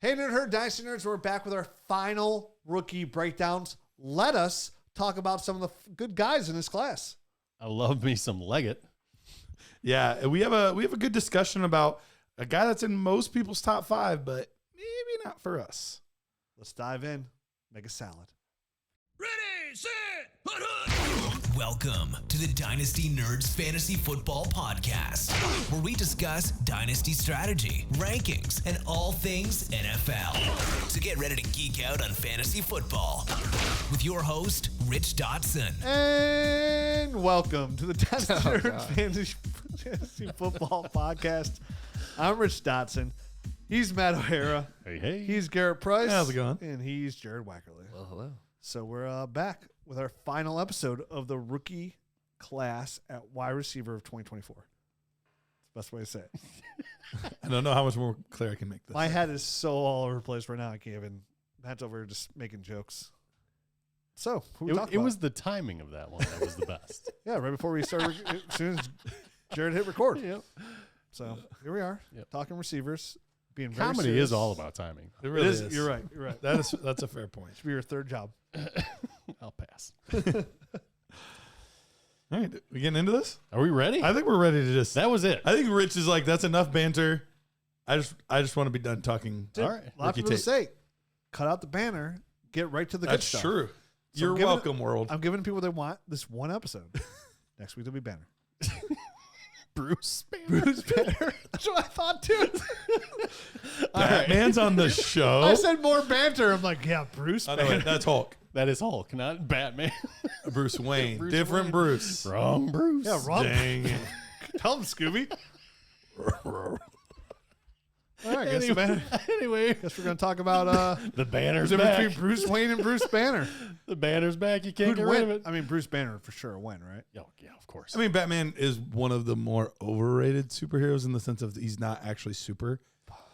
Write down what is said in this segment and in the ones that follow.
Hey, Nerd Herd Dynasty Nerds, we're back with our final rookie breakdowns. Let us talk about some of the good guys in this class. I love me some Legette. Yeah, we have a good discussion about a guy that's in most people's top 5, but maybe not for us. Let's dive in. Make a salad. Ready, set, hut, hut. Welcome to the Dynasty Nerds Fantasy Football Podcast, where we discuss Dynasty strategy, rankings, and all things NFL. So get ready to geek out on fantasy football with your host, Rich Dotson. And welcome to the Dynasty Nerds Fantasy Football Podcast. I'm Rich Dotson. He's Matt O'Hara. Hey. He's Garret Price. How's it going? And he's Jared Wackerly. Well, hello. So we're back with our final episode of the rookie class at wide receiver of 2024. That's the best way to say it. I don't know how much more clear I can make this. My head is so all over the place right now. I can't even. Matt's over here just making jokes. So who we talking It about? was the timing of that one that was the best. Yeah, right before we started, as soon as Jared hit record. Yep. So here we are, talking receivers. Being very Comedy serious. is all about timing. It really is. You're right. You're right. That's a fair point. Should be your third job. I'll pass. All right, we getting into this? Are we ready? I think we're ready to just. That was it. I think Rich is like, that's enough banter. I just want to be done talking. All right. A lot of people tape. say, cut out the banner, get right to the good That's stuff. true. So You're I'm giving welcome, world. I'm giving people what they want this one episode. Next week there'll be banner. Bruce Banner. Bruce Banner. That's what I thought too. Batman's on the show. I said more banter. I'm like, yeah, Bruce I know Banner. it. That's Hulk. That is Hulk, not Batman. Bruce Wayne. Bruce Different Wayne. Bruce. Wrong Bruce. Yeah, wrong. Dang. Tell him, Scooby. All right, guess we're going to talk about the banner's the back. difference between Bruce Wayne and Bruce Banner. The banner's back. You can't Who'd get rid of win? it. I mean, Bruce Banner for sure win, right? Yeah, of course. I mean, Batman is one of the more overrated superheroes in the sense of he's not actually super.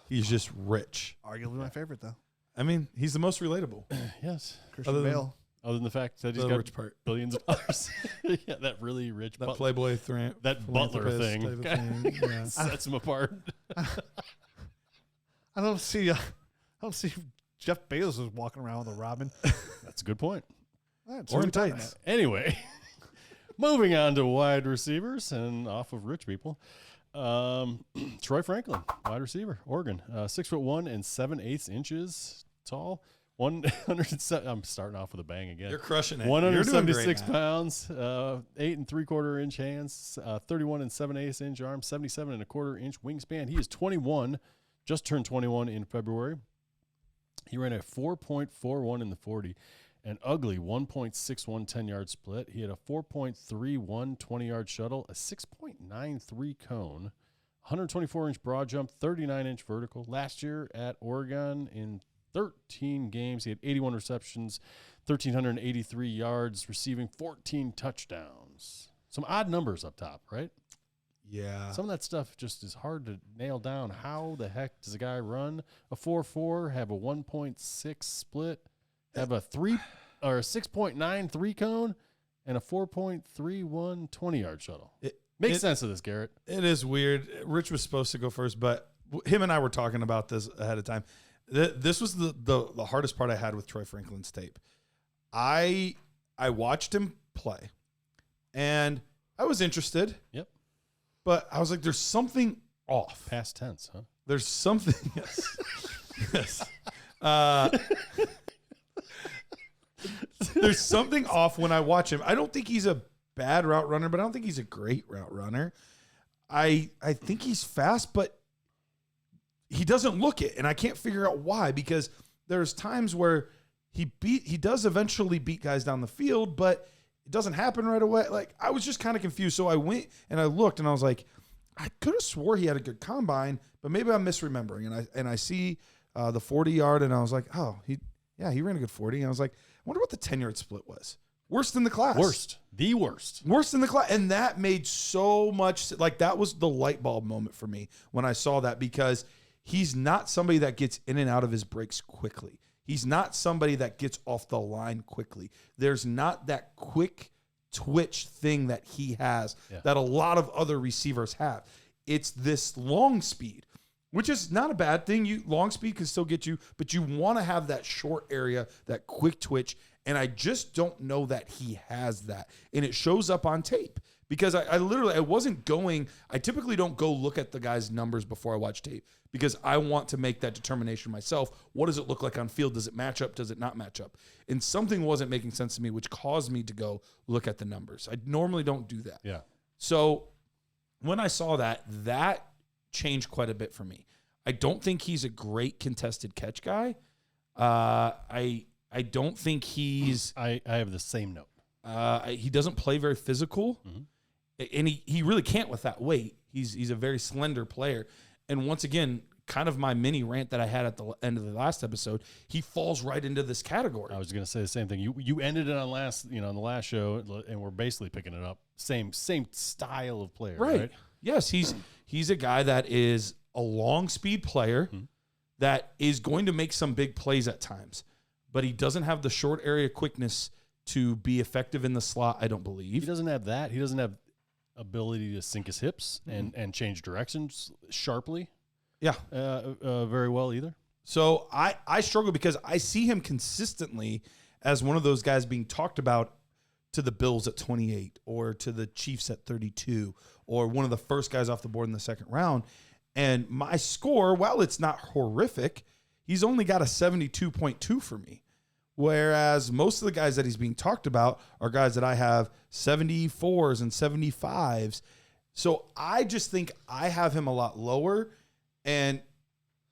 He's just rich. Arguably my favorite, though. I mean, he's the most relatable. Yes. Christian Other than- Bale. Other than the fact that he's The got rich part. billions of dollars. Yeah, that really rich That butler. Playboy That butler philanthropist thing. type of thing. Yeah. Sets him apart. I don't see Jeff Bezos was walking around with a Robin. That's a good point. All right, Or we're in talking tights. Anyway, moving on to wide receivers and off of rich people. Troy Franklin, wide receiver, Oregon, 6'1" and 7/8 inches tall. 107. I'm starting off with a bang again. You're crushing it. 176 You're doing great, pounds, 8 3/4 inch hands, 31 and 7/8 inch arms, 77 and a quarter inch wingspan. He is 21, just turned 21 in February. He ran a 4.41 in the 40, an ugly 1.61 10-yard split. He had a 4.31 20-yard shuttle, a 6.93 cone, 124-inch broad jump, 39-inch vertical. Last year at Oregon in 13 games, he had 81 receptions, 1,383 yards, receiving 14 touchdowns. Some odd numbers up top, right? Yeah. Some of that stuff just is hard to nail down. How the heck does a guy run a 4.4, have a 1.6 split, have a 6.93 cone, and a 4.31 20-yard shuttle? Makes sense of this, Garrett. It is weird. Rich was supposed to go first, but him and I were talking about this ahead of time. This was the hardest part I had with Troy Franklin's tape. I watched him play, and I was interested. Yep. But I was like, there's something off. Past tense, huh? There's something. Yes. Yes. There's something off when I watch him. I don't think he's a bad route runner, but I don't think he's a great route runner. I think he's fast, but he doesn't look it, and I can't figure out why, because there's times where he does eventually beat guys down the field, but it doesn't happen right away. Like, I was just kind of confused. So I went and I looked, and I was like, I could have swore he had a good combine, but maybe I'm misremembering. And I see the 40-yard, and I was like, oh, he ran a good 40. And I was like, I wonder what the 10-yard split was. Worst in the class. The worst. Worst in the class. And that made so much, like, that was the light bulb moment for me when I saw that, because he's not somebody that gets in and out of his breaks quickly. He's not somebody that gets off the line quickly. There's not that quick twitch thing that he has that a lot of other receivers have. It's this long speed. which is not a bad thing. Long speed can still get you, but you want to have that short area, that quick twitch. And I just don't know that he has that. And it shows up on tape because I typically don't go look at the guy's numbers before I watch tape because I want to make that determination myself. What does it look like on field? Does it match up? Does it not match up? And something wasn't making sense to me, which caused me to go look at the numbers. I normally don't do that. Yeah. So when I saw that changed quite a bit for me. I don't think he's a great contested catch guy. I don't think he's... I have the same note. He doesn't play very physical, and he really can't with that weight. He's a very slender player. And once again, kind of my mini rant that I had at the end of the last episode, he falls right into this category. I was going to say the same thing. You ended it on the last show, and we're basically picking it up. Same style of player, right? Yes, he's a guy that is a long speed player that is going to make some big plays at times. But he doesn't have the short area quickness to be effective in the slot, I don't believe. He doesn't have that. He doesn't have ability to sink his hips and change directions sharply. Yeah. Very well either. So I struggle because I see him consistently as one of those guys being talked about to the Bills at 28 or to the Chiefs at 32 or one of the first guys off the board in the second round. And my score, while it's not horrific, he's only got a 72.2 for me. Whereas most of the guys that he's being talked about are guys that I have 74s and 75s. So I just think I have him a lot lower. And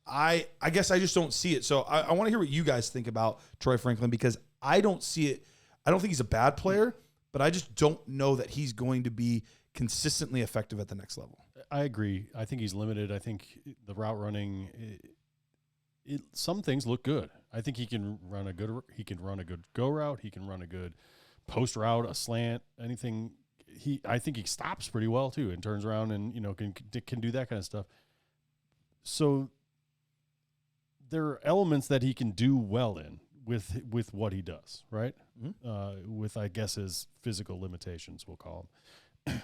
I guess I just don't see it. So I want to hear what you guys think about Troy Franklin because I don't see it. I don't think he's a bad player, but I just don't know that he's going to be consistently effective at the next level. I agree. I think he's limited. I think the route running... some things look good. I think he can run a good go route. He can run a good post route, a slant, anything. I think he stops pretty well too and turns around and can do that kind of stuff. So there are elements that he can do well in with what he does, right? With I guess his physical limitations, we'll call them.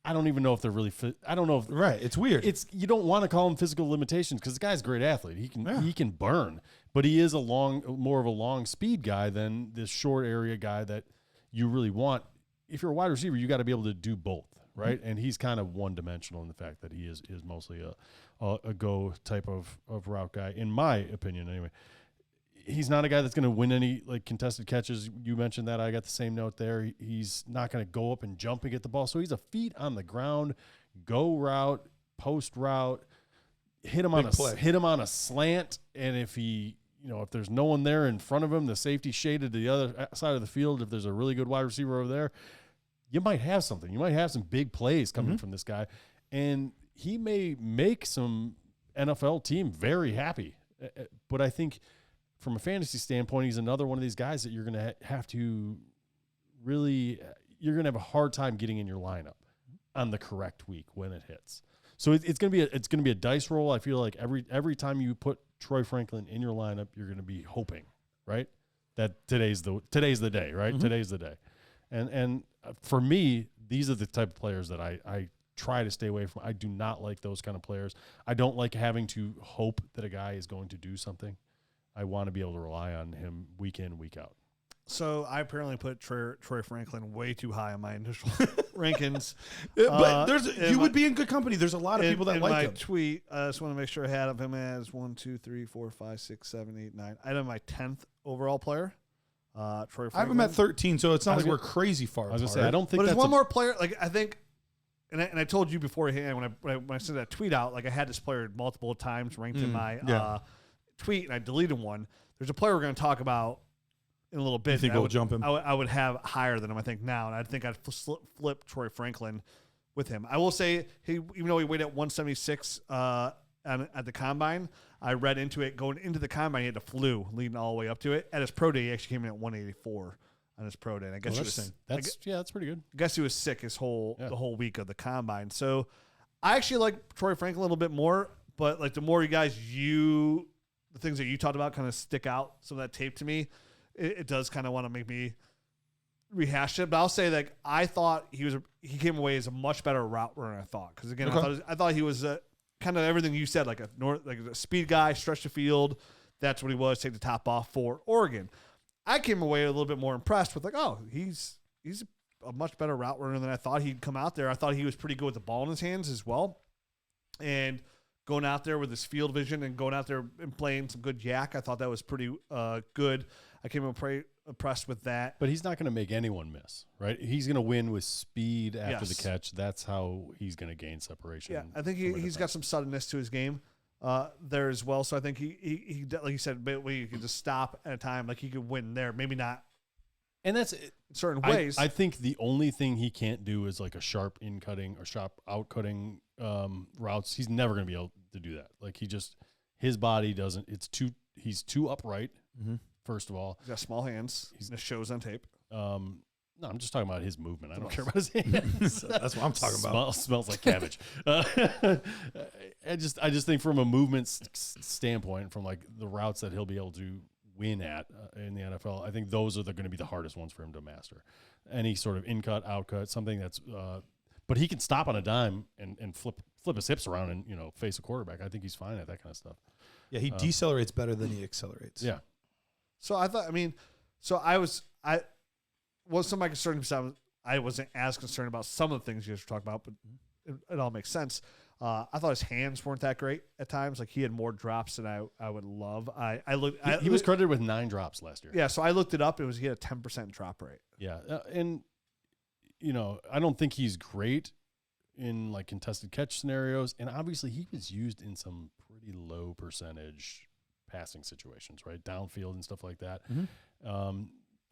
I don't even know if they're really fit. I don't know if it's weird. You don't want to call him physical limitations because the guy's a great athlete. He can burn, but he is more of a long speed guy than this short area guy that you really want. If you're a wide receiver, you got to be able to do both, right? And he's kind of one dimensional in the fact that he is mostly a go type of route guy, in my opinion, anyway. He's not a guy that's going to win any contested catches. You mentioned that. I got the same note there. He's not going to go up and jump and get the ball. So he's a feet on the ground, go route, post route, hit him on a slant. And if if there's no one there in front of him, the safety shaded to the other side of the field, if there's a really good wide receiver over there, you might have something. You might have some big plays coming from this guy. And he may make some NFL team very happy. But I think from a fantasy standpoint, he's another one of these guys that you're going to have to really – you're going to have a hard time getting in your lineup on the correct week when it hits. So it's going to be a dice roll. I feel like every time you put Troy Franklin in your lineup, you're going to be hoping, right, that today's the day, right? Today's the day. And for me, these are the type of players that I try to stay away from. I do not like those kind of players. I don't like having to hope that a guy is going to do something. I want to be able to rely on him week in, week out. So I apparently put Troy Franklin way too high on my initial rankings. But you would be in good company. There's a lot of people that like him. In my tweet, I just want to make sure I had him as 1, 2, 3, 4, 5, 6, 7, 8, 9. I had my 10th overall player. Troy Franklin. I have him at 13, so it's not like we're crazy far apart. I was going to say, I don't think but that's there's one more player. I think, and I told you beforehand when I sent that tweet out, I had this player multiple times ranked in my tweet, and I deleted one. There's a player we're going to talk about in a little bit. You think we'll jump him? I would have higher than him, I think, now, and I think I'd flip Troy Franklin with him. I will say, even though he weighed at 176 at the combine, I read into it going into the combine, he had the flu leading all the way up to it. At his pro day, he actually came in at 184 on his pro day. And I guess that's pretty good. I guess he was sick the whole week of the combine. So I actually like Troy Franklin a little bit more, but the more you guys the things that you talked about kind of stick out, some of that tape to me, it does kind of want to make me rehash it. But I'll say I thought he came away as a much better route runner than I thought. Because again, I thought he was kind of everything you said, like a speed guy, stretch the field. That's what he was. Take the top off for Oregon. I came away a little bit more impressed with he's a much better route runner than I thought he'd come out there. I thought he was pretty good with the ball in his hands as well, and going out there with his field vision and going out there and playing some good yak, I thought that was pretty good. I came impressed with that. But he's not going to make anyone miss, right? He's going to win with speed after the catch. That's how he's going to gain separation. Yeah, I think he's got some suddenness to his game there as well. So I think he like you said, he could just stop at a time. Like he could win there. Maybe not. And that's in certain ways. I think the only thing he can't do is like a sharp in-cutting or sharp out-cutting routes. He's never going to be able to do that. Like his body doesn't. He's too upright. Mm-hmm. First of all, he's got small hands. It shows on tape. No, I'm just talking about his movement. I don't care about his hands. That's what I'm talking about. Smells like cabbage. I just think from a movement standpoint, from like the routes that he'll be able to win at in the NFL, I think those are going to be the hardest ones for him to master. Any sort of in-cut, out-cut, something that's but he can stop on a dime and flip his hips around and face a quarterback. I think he's fine at that kind of stuff. Yeah, he decelerates better than he accelerates. Yeah. So I thought, I was some of my concern. I wasn't as concerned about some of the things you guys were talking about, but it all makes sense. I thought his hands weren't that great at times. Like he had more drops than I would love. He was credited with 9 drops last year. Yeah, so I looked it up. He had a 10% drop rate. Yeah, and I don't think he's great in like contested catch scenarios, and obviously he was used in some pretty low percentage passing situations, right? Downfield and stuff like that. Mm-hmm.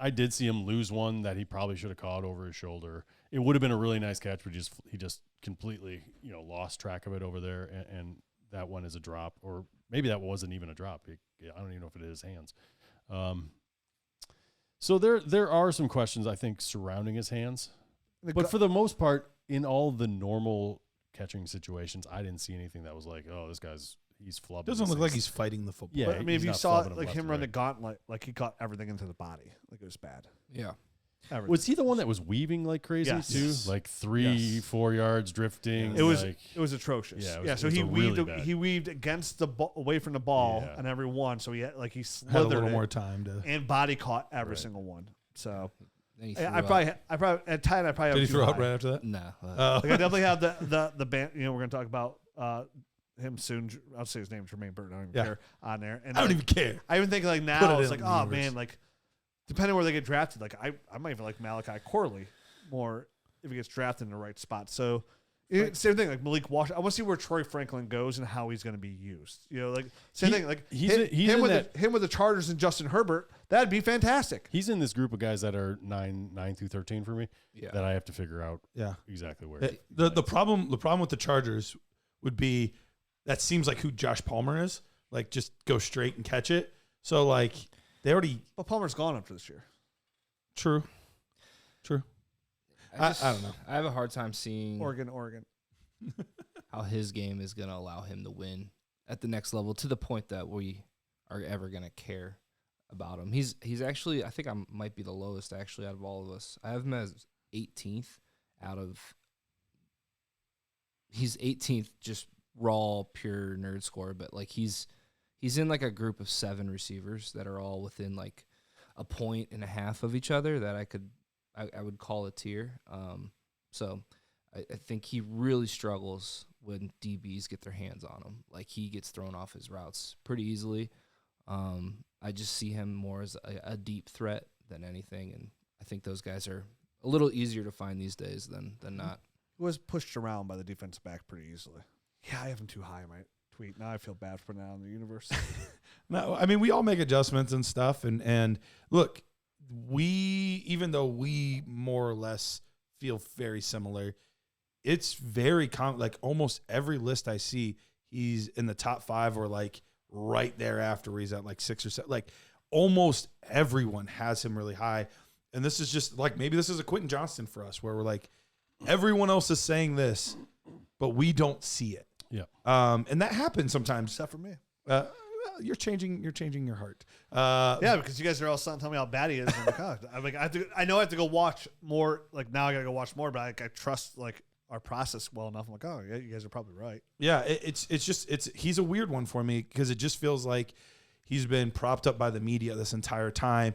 I did see him lose one that he probably should have caught over his shoulder. It would have been a really nice catch, but he just completely, lost track of it over there. And that one is a drop, or maybe that wasn't even a drop. I don't even know if it is hands. So there are some questions I think surrounding his hands, but for the most part, in all the normal catching situations, I didn't see anything that was like, oh, he's flubbing. Doesn't look like he's fighting the football. Yeah, but, if you saw like him run the gauntlet, like he caught everything into the body, like it was bad. Yeah. Everything. Was he the one that was weaving like crazy too? Yes. Like 3-4 yards drifting. It was atrocious. Yeah, so he weaved against the ball, away from the ball on every one. So he had slithered had a little more time to and body caught every single one. So I probably probably at time I probably did he have throw too up high. right after that? no. Like I definitely have the band. We're going to talk about him soon. I'll say his name, Jermaine Burton. I don't even care on there. And I don't even care. I even think Put now it it's in like, the oh universe. man, like depending where they get drafted, like I might even like Malachi Corley more if he gets drafted in the right spot. So same thing, like Malik Washington. I want to see where Troy Franklin goes and how he's going to be used. Like same thing, like him with the Chargers and Justin Herbert. That'd be fantastic. He's in this group of guys that are 9 through 13 for me. Yeah. That I have to figure out. Yeah. Exactly where. The problem with the Chargers would be that seems like who Josh Palmer is. Like just go straight and catch it. So like they already. But Palmer's gone after this year. True. I don't know. I have a hard time seeing Oregon. how his game is going to allow him to win at the next level to the point that we are ever going to care about him. He's actually, I think I might be the lowest actually out of all of us. I have him as 18th he's 18th just raw pure nerd score, but like he's in like a group of 7 receivers that are all within like a point and a half of each other that I would call a tier. So I think he really struggles when DBs get their hands on him. Like he gets thrown off his routes pretty easily. I just see him more as a deep threat than anything, and I think those guys are a little easier to find these days than not. He was pushed around by the defensive back pretty easily. Yeah, I have him too high in my tweet. Now I feel bad for now in the universe. No, I mean we all make adjustments and stuff, and look, even though we more or less feel very similar, it's very common. Like almost every list I see, he's in the top 5 or like right there after where he's at like 6 or 7. Like almost everyone has him really high. And this is just like, maybe this is a Quentin Johnston for us where we're like, everyone else is saying this, but we don't see it. Yeah. And that happens sometimes. Except for me. You're changing your heart. Yeah, because you guys are all telling me how bad he is. I'm like, I know I have to go watch more. Like now I got to go watch more, but I trust like our process well enough. I'm like, oh, yeah, you guys are probably right. Yeah, he's a weird one for me because it just feels like he's been propped up by the media this entire time,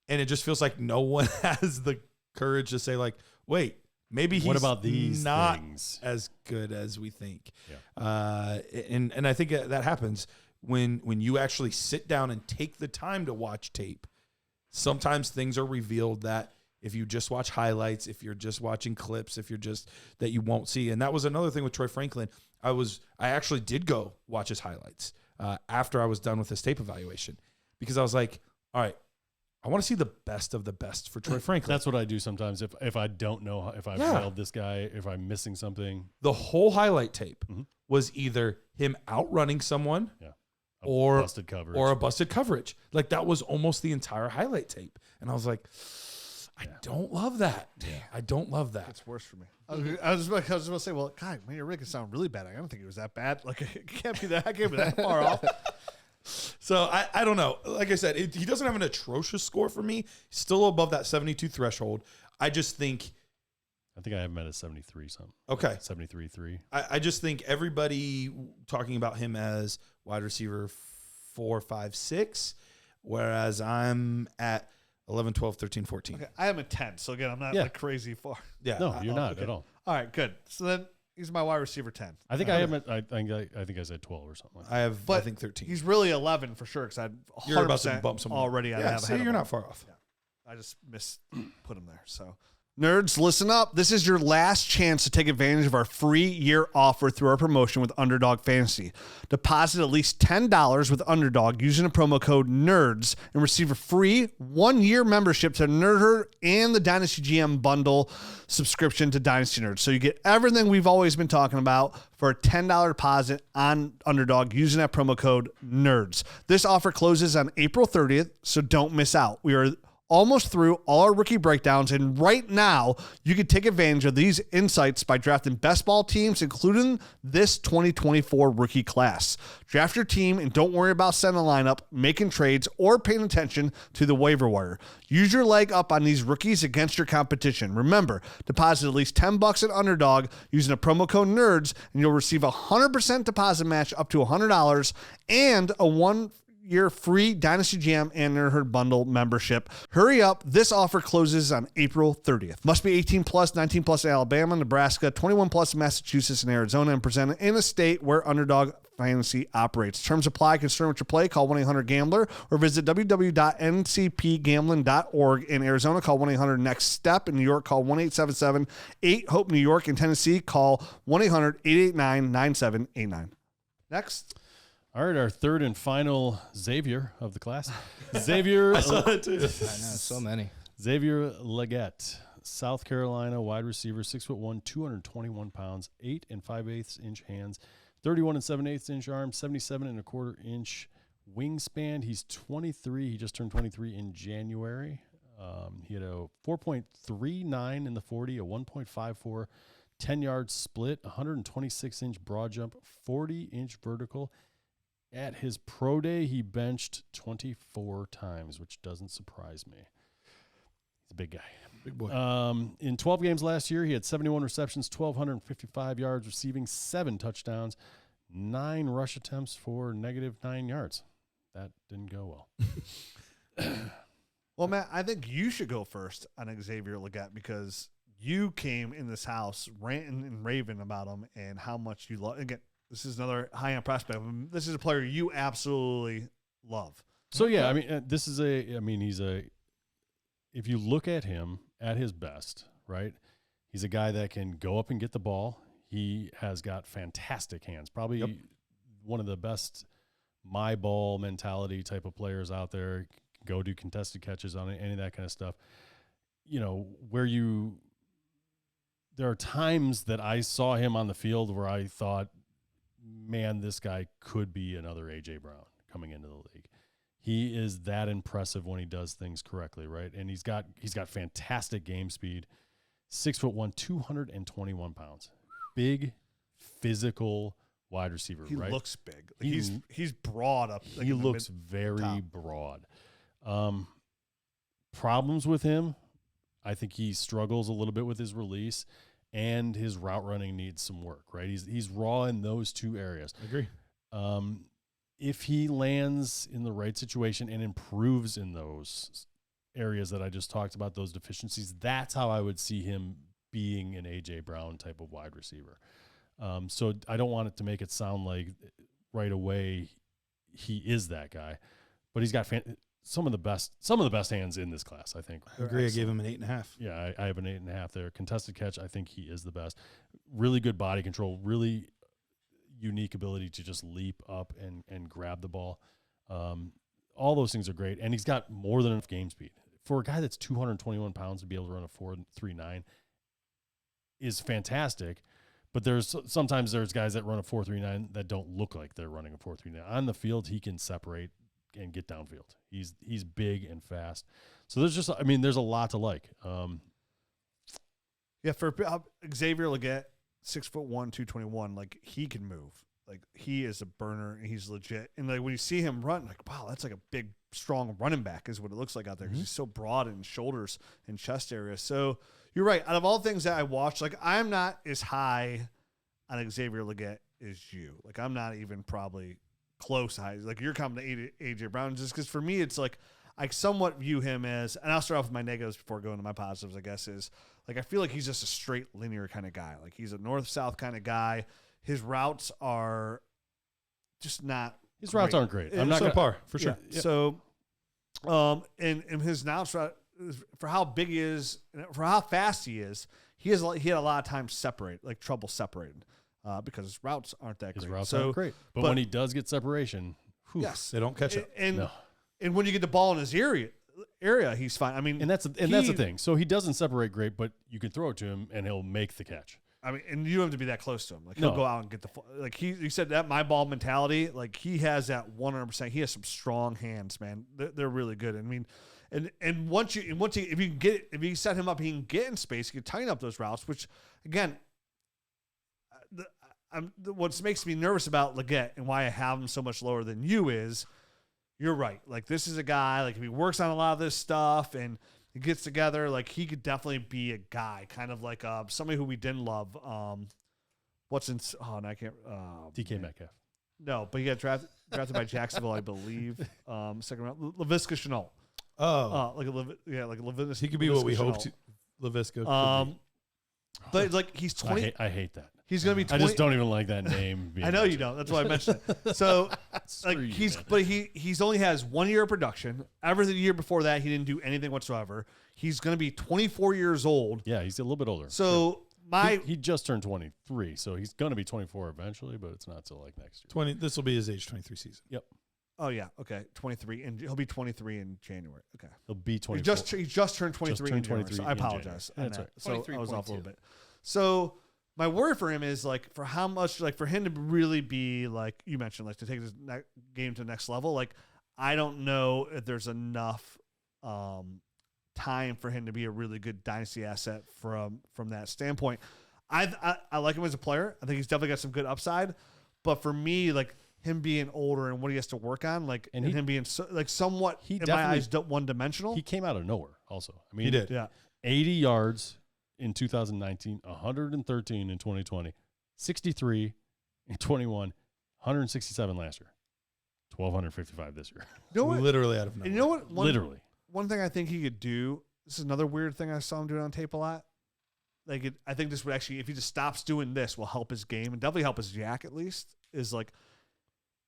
and it just feels like no one has the courage to say like, wait, maybe he's about these not things? as good as we think. Yeah. And I think that happens when you actually sit down and take the time to watch tape. Sometimes things are revealed that if you just watch highlights, if you're just watching clips, if you're just that you won't see. And that was another thing with Troy Franklin. I actually did go watch his highlights after I was done with his tape evaluation because I was like, all right, I want to see the best of the best for Troy Franklin. That's what I do sometimes. If I don't know if I've nailed this guy, if I'm missing something. The whole highlight tape was either him outrunning someone or busted coverage. Or a busted coverage. Like that was almost the entire highlight tape. And I was like, I don't love that. I don't love that. It's worse for me. I was going to say, well, God, man, your rig can sound really bad. I don't think it was that bad. Like, it can't be that. I can't be that far off. So I don't know. Like I said, he doesn't have an atrocious score for me. Still above that 72 threshold. I just think. I think I have him at a 73 something. Okay. 73.3. I just think everybody talking about him as wide receiver 4, 5, 6, whereas I'm at 11, 12, 13, 14. Okay, I am a 10. So, again, I'm not like crazy far. Yeah. No, you're not at all. All right, good. So then he's my wide receiver 10. I think I am at, I think I said 12 or something like that. I think 13. He's really 11 for sure because I'd 100% You're about to bump someone already. Yeah, I have see, ahead of you're him. not far off. Yeah. I just put him there. So, nerds, listen up. This is your last chance to take advantage of our free year offer through our promotion with Underdog Fantasy. Deposit at least $10 with Underdog using a promo code NERDS and receive a free 1-year membership to Nerd Herd and the Dynasty GM bundle subscription to Dynasty Nerds. So you get everything we've always been talking about for a $10 deposit on Underdog using that promo code NERDS. This offer closes on April 30th, so don't miss out. We are almost through all our rookie breakdowns, and right now you can take advantage of these insights by drafting best ball teams, including this 2024 rookie class. Draft your team and don't worry about setting a lineup, making trades, or paying attention to the waiver wire. Use your leg up on these rookies against your competition. Remember, deposit at least $10 at Underdog using a promo code NERDS, and you'll receive a 100% deposit match up to $100 and a 1-year free Dynasty Jam and Nerd Herd bundle membership. Hurry up. This offer closes on April 30th. Must be 18 plus, 19 plus in Alabama, Nebraska, 21 plus in Massachusetts and Arizona, and presented in a state where Underdog Fantasy operates. Terms apply. Concern with your play. Call 1-800-GAMBLER or visit www.ncpgambling.org. In Arizona, call 1-800-NEXT-STEP. In New York, call 1-877-8-HOPE. New York. In Tennessee, call 1-800-889-9789. Next. All right, our third and final Xavier of the class. Xavier. I saw that too. I know, so many. Xavier Legette, South Carolina wide receiver, 6'1", 221 pounds, 8 5/8 inch hands, 31 7/8 inch arms, 77 1/4 inch wingspan. He's 23. He just turned 23 in January. He had a 4.39 in the 40, a 1.54 10-yard split, 126 inch broad jump, 40 inch vertical. At his pro day, he benched 24 times, which doesn't surprise me. He's a big guy. Big boy. In 12 games last year, he had 71 receptions, 1,255 yards receiving, 7 touchdowns, 9 rush attempts for -9 yards. That didn't go well. Well, Matt, I think you should go first on Xavier Legette because you came in this house ranting and raving about him and how much you love. Again, this is another high-end prospect. This is a player you absolutely love. So, yeah, I mean, he's if you look at him at his best, right, he's a guy that can go up and get the ball. He has got fantastic hands, probably one of the best my ball mentality type of players out there. Go do contested catches on it, any of that kind of stuff. You know, there are times that I saw him on the field where I thought, man, this guy could be another A.J. Brown coming into the league. He is that impressive when he does things correctly, right? And he's got fantastic game speed. 6'1", 221 pounds. Big, physical wide receiver, He right? looks big. Like he's broad up. Like He in the looks very broad. Problems with him, I think he struggles a little bit with his release. and his route running needs some work, right? He's raw in those two areas. I agree. If he lands in the right situation and improves in those areas that I just talked about, those deficiencies, that's how I would see him being an A.J. Brown type of wide receiver. So I don't want it to make it sound like right away he is that guy, but he's got some of the best hands in this class, I think. I agree. I gave him an 8.5. Yeah, I have an 8.5 there. Contested catch, I think he is the best. Really good body control, really unique ability to just leap up and grab the ball. All those things are great, and he's got more than enough game speed. For a guy that's 221 pounds to be able to run a 4.39 is fantastic, but sometimes there's guys that run a 4.39 that don't look like they're running a 4.39. On the field, he can separate and get downfield. He's big and fast. So there's a lot to like. Yeah, for Xavier Legette, 6'1", 221, like he can move. Like he is a burner and he's legit. And like when you see him run, like wow, that's like a big, strong running back is what it looks like out there because he's so broad in shoulders and chest area. So you're right. Out of all the things that I watched, like I'm not as high on Xavier Legette as you. Like I'm not even probably close high. Like you're coming to AJ Brown just because for me it's like I somewhat view him as, and I'll start off with my negatives before going to my positives, I guess, is like I feel like he's just a straight linear kind of guy. Like he's a north-south kind of guy. His routes are just not His routes aren't great. I'm not subpar, for sure. Yeah. So and his routes for how big he is, for how fast he is, he had a lot of time trouble separating because his routes aren't that great. His routes aren't great. But when he does get separation, yes, they don't catch up. And when you get the ball in his area, he's fine. I mean, that's the thing. So he doesn't separate great, but you can throw it to him and he'll make the catch. I mean, and you don't have to be that close to him. Like he'll go out and get like he said that my ball mentality. Like he has that 100%. He has some strong hands, man. They're really good. I mean, and once if you set him up, he can get in space. He can tighten up those routes. Which again, what makes me nervous about Legette and why I have him so much lower than you is, you're right. Like this is a guy. Like if he works on a lot of this stuff and he gets together, like he could definitely be a guy, kind of like somebody who we didn't love. DK Metcalf. No, but he got drafted by Jacksonville, I believe. Second round, Laviska Shenault. Like a Laviska. He could be what we hoped Laviska could be. But like he's 20. I hate that. He's gonna be 20. I just don't even like that name. I know you don't. That's why I mentioned it. So like he's only has 1 year of production. Ever the year before that, he didn't do anything whatsoever. He's gonna be 24 years old. Yeah, he's a little bit older. So he just turned 23, so he's gonna be 24 eventually, but it's not till like next year. This will be his age 23 season. Yep. Oh yeah. Okay. 23, and he'll be 23 in January. Okay. He'll be 24. He just turned 23 in January. So I apologize. That's right. So I was off a little bit. So my worry for him is like for how much, like for him to really be like you mentioned, like to take this game to the next level. Like I don't know if there's enough time for him to be a really good dynasty asset from that standpoint. I like him as a player. I think he's definitely got some good upside. But for me, like him being older and what he has to work on, like and him being somewhat in my eyes one dimensional. He came out of nowhere. Also, I mean, he did. Yeah, 80 yards in 2019, 113 in 2020, 63 in 21, 167 last year, 1,255 this year. You know what? Literally out of nowhere. And you know what? Literally. One thing I think he could do. This is another weird thing I saw him doing on tape a lot. Like I think this would actually, if he just stops doing this, will help his game and definitely help his jack at least. Is like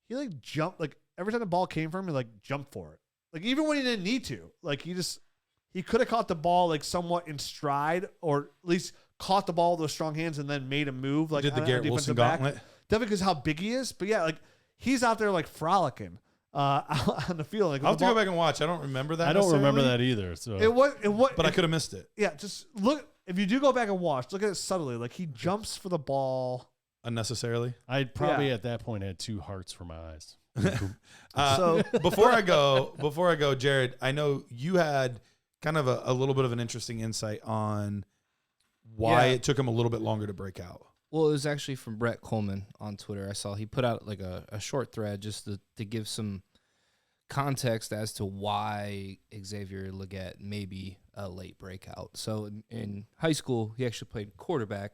he like jumped, like every time the ball came from him, he like jumped for it. Like even when he didn't need to, like he could have caught the ball like somewhat in stride, or at least caught the ball with those strong hands and then made a move. Like did the Garrett Wilson gauntlet? Definitely because how big he is. But yeah, like he's out there like frolicking on the field. Like I'll have to go back and watch. I don't remember that. I don't remember that either. So it was, but I could have missed it. Yeah, just look. If you do go back and watch, look at it subtly. Like he jumps for the ball unnecessarily. I'd probably at that point had two hearts for my eyes. So before I go, Jared, I know you had kind of a little bit of an interesting insight on why it took him a little bit longer to break out. Well, it was actually from Brett Coleman on Twitter. I saw he put out like a short thread just to give some context as to why Xavier Legette may be a late breakout. So in high school, he actually played quarterback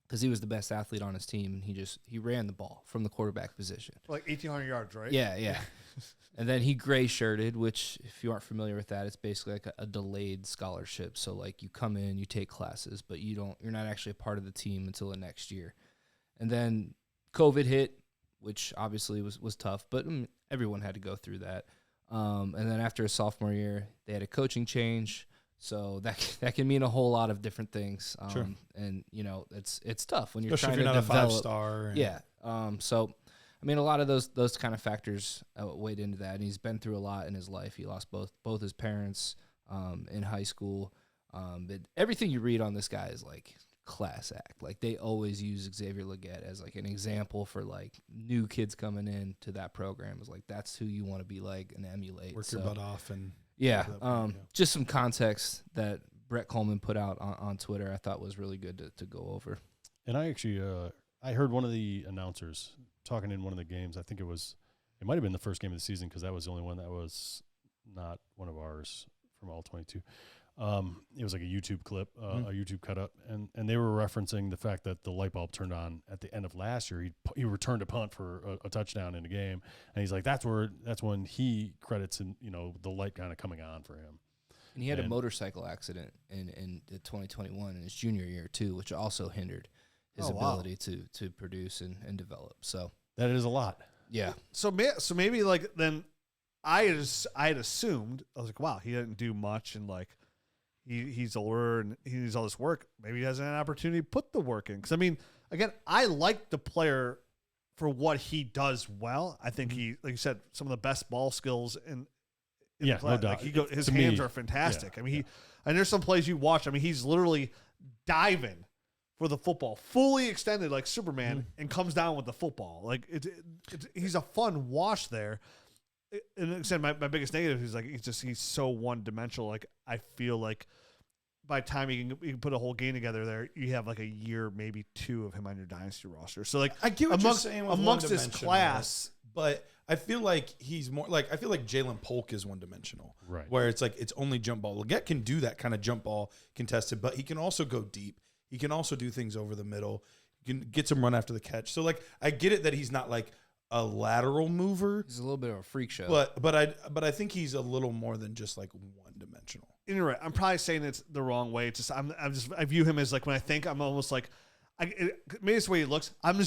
because he was the best athlete on his team, and he ran the ball from the quarterback position. Like 1,800 yards, right? Yeah. And then he gray shirted, which if you aren't familiar with that, it's basically like a delayed scholarship. So like you come in, you take classes, but you're not actually a part of the team until the next year. And then COVID hit, which obviously was tough, but everyone had to go through that. And then after his sophomore year, they had a coaching change. So that can mean a whole lot of different things. Sure. And it's tough when you're Especially trying if you're to not develop. a 5-star. Yeah. So I mean, a lot of those kind of factors weighed into that, and he's been through a lot in his life. He lost both his parents in high school. But everything you read on this guy is like class act. Like they always use Xavier Legette as like an example for like new kids coming in to that program. Is like that's who you want to be like and emulate. Work your butt off and just some context that Brett Coleman put out on Twitter I thought was really good to go over. And I actually I heard one of the announcers talking in one of the games. I think it might have been the first game of the season because that was the only one that was not one of ours from all 22. It was like a YouTube clip, a YouTube cut up, and they were referencing the fact that the light bulb turned on at the end of last year. He returned a punt for a touchdown in the game, and he's like, that's when he credits the light kind of coming on for him. And he had a motorcycle accident in 2021 in his junior year too, which also hindered his ability to produce and develop. So that is a lot. Yeah. So maybe like then I had assumed, I was like, wow, he didn't do much, and like he's older and he needs all this work. Maybe he has an opportunity to put the work in. Because I mean, again, I like the player for what he does well. I think he, like you said, some of the best ball skills in the play. No doubt. Like his hands are fantastic. I mean, and there's some plays you watch. I mean, he's literally diving for the football, fully extended like Superman, and comes down with the football. Like he's a fun wash there. And like I said, my biggest negative is like he's so one dimensional. Like I feel like by the time you can put a whole game together there, you have like a year, maybe 2 of him on your dynasty roster. So like I get what you're saying with amongst this class, but I feel like he's more like, I feel like Jalen Polk is one dimensional, right? Where it's like it's only jump ball. Legette can do that kind of jump ball contested, but he can also go deep. He can also do things over the middle. He can get some run after the catch. So like I get it that he's not like a lateral mover. He's a little bit of a freak show. But I think he's a little more than just like one dimensional. You're right. I'm probably saying it's the wrong way. It's just I view him as like when I think I'm almost like maybe it's the way he looks. I'm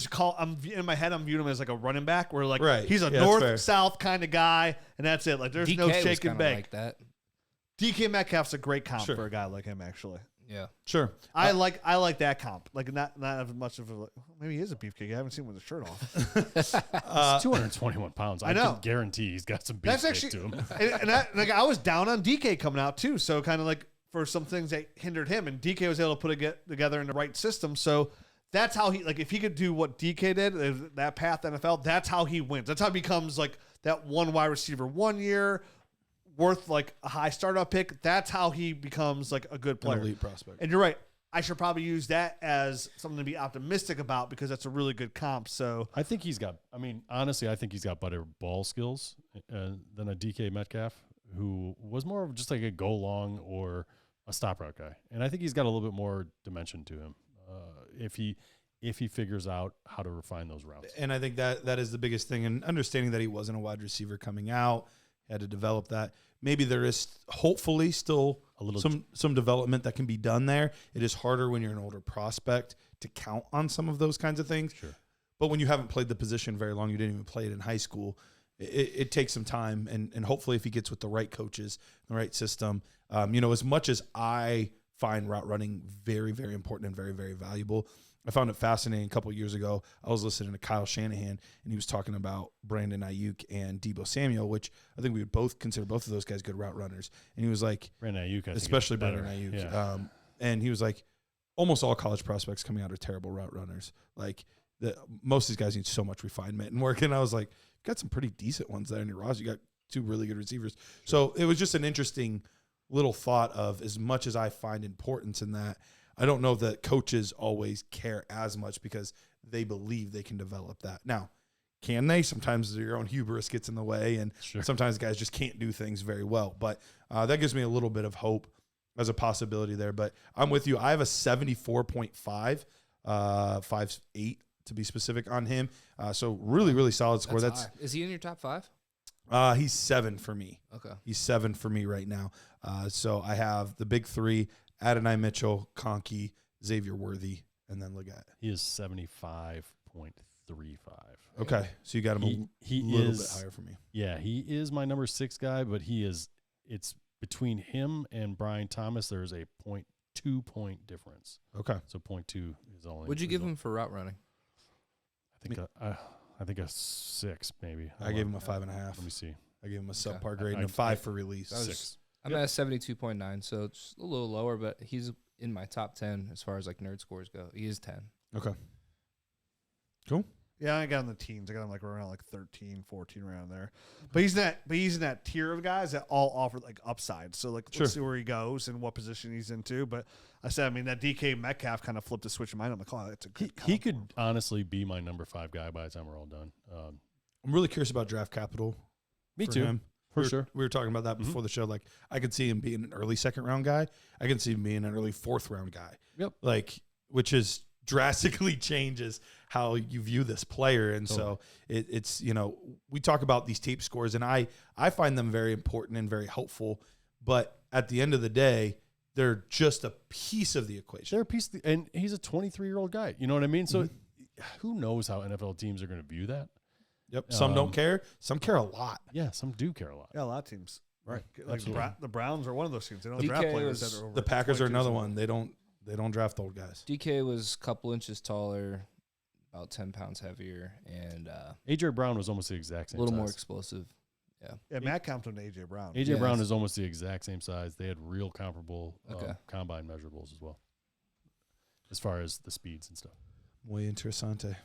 in my head I'm viewing him as like a running back where like he's a north south kind of guy and that's it. Like there's DK no shake and bake. like that. DK Metcalf's a great comp for a guy like him actually. Yeah, sure. I like that comp. Like not as much of a maybe he is a beefcake. I haven't seen him with a shirt off. He's 221 pounds. I can guarantee he's got some beefcake to him. and I was down on DK coming out too. So kind of like for some things that hindered him, and DK was able to put it together in the right system. So that's how he if he could do what DK did, that path NFL. That's how he wins. That's how he becomes like that one wide receiver 1 year. Worth like a high startup pick. That's how he becomes like a good player. An elite prospect. And you're right. I should probably use that as something to be optimistic about because that's a really good comp. So I think honestly, I think he's got better ball skills than a DK Metcalf, who was more of just like a go long or a stop route guy. And I think he's got a little bit more dimension to him if he figures out how to refine those routes. And I think that is the biggest thing. And understanding that he wasn't a wide receiver coming out, had to develop that. Maybe there is hopefully still a little some development that can be done there. It is harder when you're an older prospect to count on some of those kinds of things. Sure. But when you haven't played the position very long, you didn't even play it in high school, it takes some time. And hopefully if he gets with the right coaches, the right system, as much as I find route running very, very important and very, very valuable, I found it fascinating. A couple of years ago, I was listening to Kyle Shanahan, and he was talking about Brandon Ayuk and Deebo Samuel, which I think we would both consider both of those guys good route runners. And he was like, Brandon Ayuk, especially Brandon Ayuk. Yeah. And he was like, almost all college prospects coming out are terrible route runners. Like most of these guys need so much refinement and work. And I was like, you got some pretty decent ones there in your roster. You got 2 really good receivers. So it was just an interesting little thought of, as much as I find importance in that, I don't know that coaches always care as much because they believe they can develop that. Now, can they? Sometimes your own hubris gets in the way, and Sure. sometimes guys just can't do things very well. But that gives me a little bit of hope as a possibility there. But I'm with you. I have a 74.5, 5.8 to be specific on him. So really, really solid score. That's high. Is he in your top 5? He's 7 for me. Okay. He's 7 for me right now. So I have the big 3, Adonai Mitchell, Conkey, Xavier Worthy, and then Legette. He is 75.35. Okay. So you got him He a little is, bit higher for me. Yeah, he is my number 6 guy, but it's between him and Brian Thomas. There's a 0.2 point difference. Okay. So 0.2 is only. What'd you give him for route running? I think a 6 maybe. I gave him a Hold on. 5.5. Let me see. I gave him a Okay. subpar grade and I- a 5 for release. That was 6. I'm at a 72.9, so it's a little lower, but he's in my top 10 as far as like nerd scores go. He is 10. Okay. Cool. Yeah, I got him in the teens. I got him like around like 13, 14 around there. But he's in that tier of guys that all offer like upside. So like Sure. let's see where he goes and what position he's into. But I said, I mean, that DK Metcalf kind of flipped a switch in mind. I'm like, oh, that's a good He comp for him. could honestly be my number 5 guy by the time we're all done. I'm really curious about draft capital. Me for too. him. For sure. We were talking about that before the show. Like, I could see him being an early 2nd round guy. I can see him being an early 4th round guy. Yep. Like, which is drastically changes how you view this player. And so it's, we talk about these tape scores, and I find them very important and very helpful. But at the end of the day, they're just a piece of the equation. They're a piece of and he's a 23-year-old guy. You know what I mean? So who knows how NFL teams are going to view that? Yep. Some don't care. Some care a lot. Yeah, some do care a lot. Yeah, a lot of teams. Right. Like Absolutely. the Browns are one of those teams. They don't DK draft players was- that are over The Packers are 22 another years one. old. They don't draft old guys. DK was a couple inches taller, about 10 pounds heavier, and AJ Brown was almost the exact a same little size. more explosive. Yeah, Matt Compton and AJ Brown. AJ Yeah, Brown that's- is almost the exact same size. They had real comparable Okay. combine measurables as well, as far as the speeds and stuff. Muy interesante.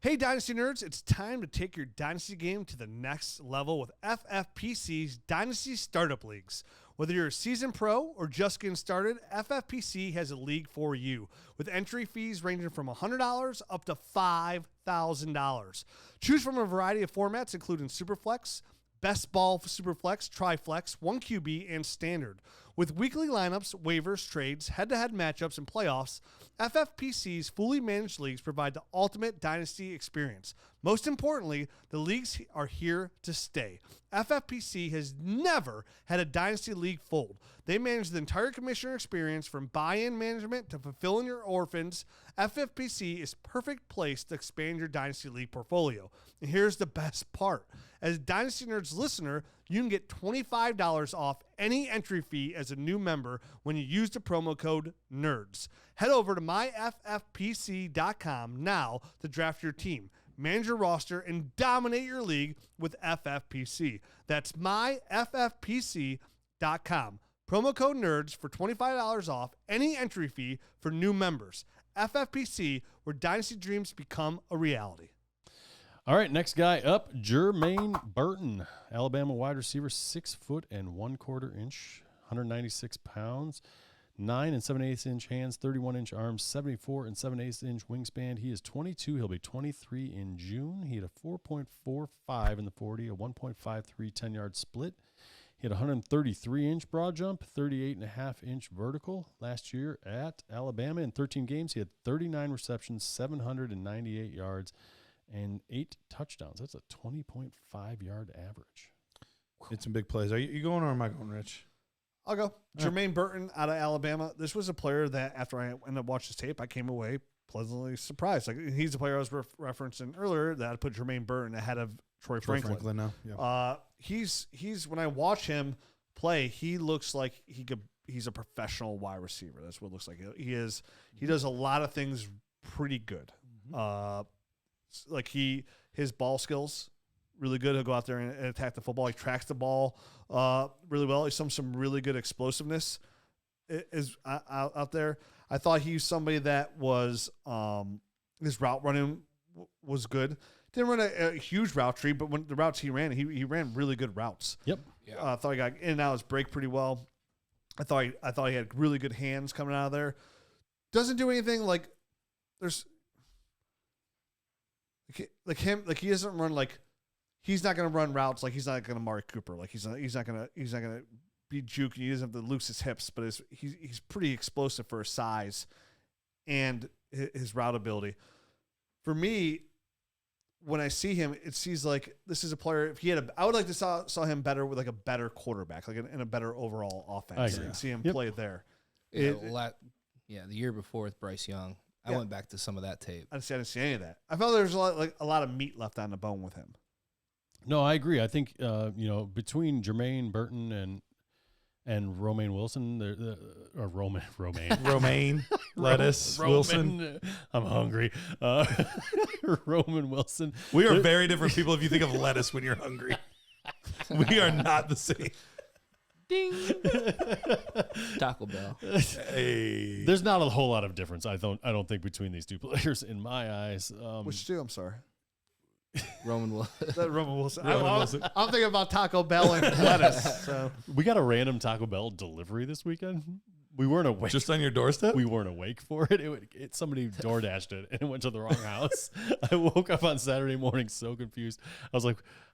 Hey, Dynasty Nerds, it's time to take your Dynasty game to the next level with FFPC's Dynasty Startup Leagues. Whether you're a seasoned pro or just getting started, FFPC has a league for you with entry fees ranging from $100 up to $5,000. Choose from a variety of formats, including Superflex, Best Ball Superflex, Triflex, 1QB, and Standard. With weekly lineups, waivers, trades, head-to-head matchups, and playoffs, FFPC's fully managed leagues provide the ultimate dynasty experience. Most importantly, the leagues are here to stay. FFPC has never had a dynasty league fold. They manage the entire commissioner experience from buy-in management to fulfilling your orphans. FFPC is perfect place to expand your dynasty league portfolio. And here's the best part. As a Dynasty Nerds listener, you can get $25 off any entry fee as a new member when you use the promo code NERDS. Head over to myffpc.com now to draft your team, manage your roster, and dominate your league with FFPC. That's myffpc.com. Promo code NERDS for $25 off any entry fee for new members. FFPC, where dynasty dreams become a reality. All right, next guy up, Jermaine Burton, Alabama wide receiver, 6 foot and 1/4 inch, 196 pounds, 9 7/8 inch hands, 31 inch arms, 74 7/8 inch wingspan. He is 22. He'll be 23 in June. He had a 4.45 in the 40, a 1.53 10-yard split. He had a 133 inch broad jump, 38.5 inch vertical last year at Alabama. In 13 games, he had 39 receptions, 798 yards, and 8 touchdowns. That's a 20.5 yard average. It's some big plays. Are you going or am I going, Rich? I'll go. Jermaine Burton out of Alabama. This was a player that after I ended up watching his tape, I came away pleasantly surprised. Like he's a player I was referencing earlier that I put Jermaine Burton ahead of Troy Franklin. now. Yeah. He's when I watch him play, he looks like he's a professional wide receiver. That's what it looks like. He is. He does a lot of things pretty good. Like his ball skills really good. He'll go out there and attack the football. He tracks the ball really well. He's some really good explosiveness is out there. I thought he's somebody that was his route running was good. Didn't run a huge route tree, but when the routes he ran ran really good routes. Yep. I thought he got in and out of his break pretty well. I thought he had really good hands coming out of there. Doesn't do anything like he doesn't run like he's not going to run routes like he's not going to Amari Cooper. Like he's not going to be juke. He doesn't have to loose his hips, but he's pretty explosive for his size and his route ability. For me, when I see him, it seems like this is a player. If he had I would like to saw him better with like a better quarterback, like in a better overall offense, and see him play there. The year before with Bryce Young, I went back to some of that tape. I didn't see any of that. I felt there was a lot of meat left on the bone with him. No, I agree. I think between Jermaine Burton and Romaine Wilson, or Romaine Lettuce Wilson. I'm hungry. Roman Wilson. We are very different people if you think of lettuce when you're hungry. We are not the same. Ding. Taco Bell. Hey. There's not a whole lot of difference. I don't think between these two players in my eyes. Which two? I'm sorry. Roman Wilson. I'm thinking about Taco Bell and lettuce. So we got a random Taco Bell delivery this weekend. We weren't awake. Just on your doorstep? We weren't awake for it. Somebody door dashed it and it went to the wrong house. I woke up on Saturday morning so confused. I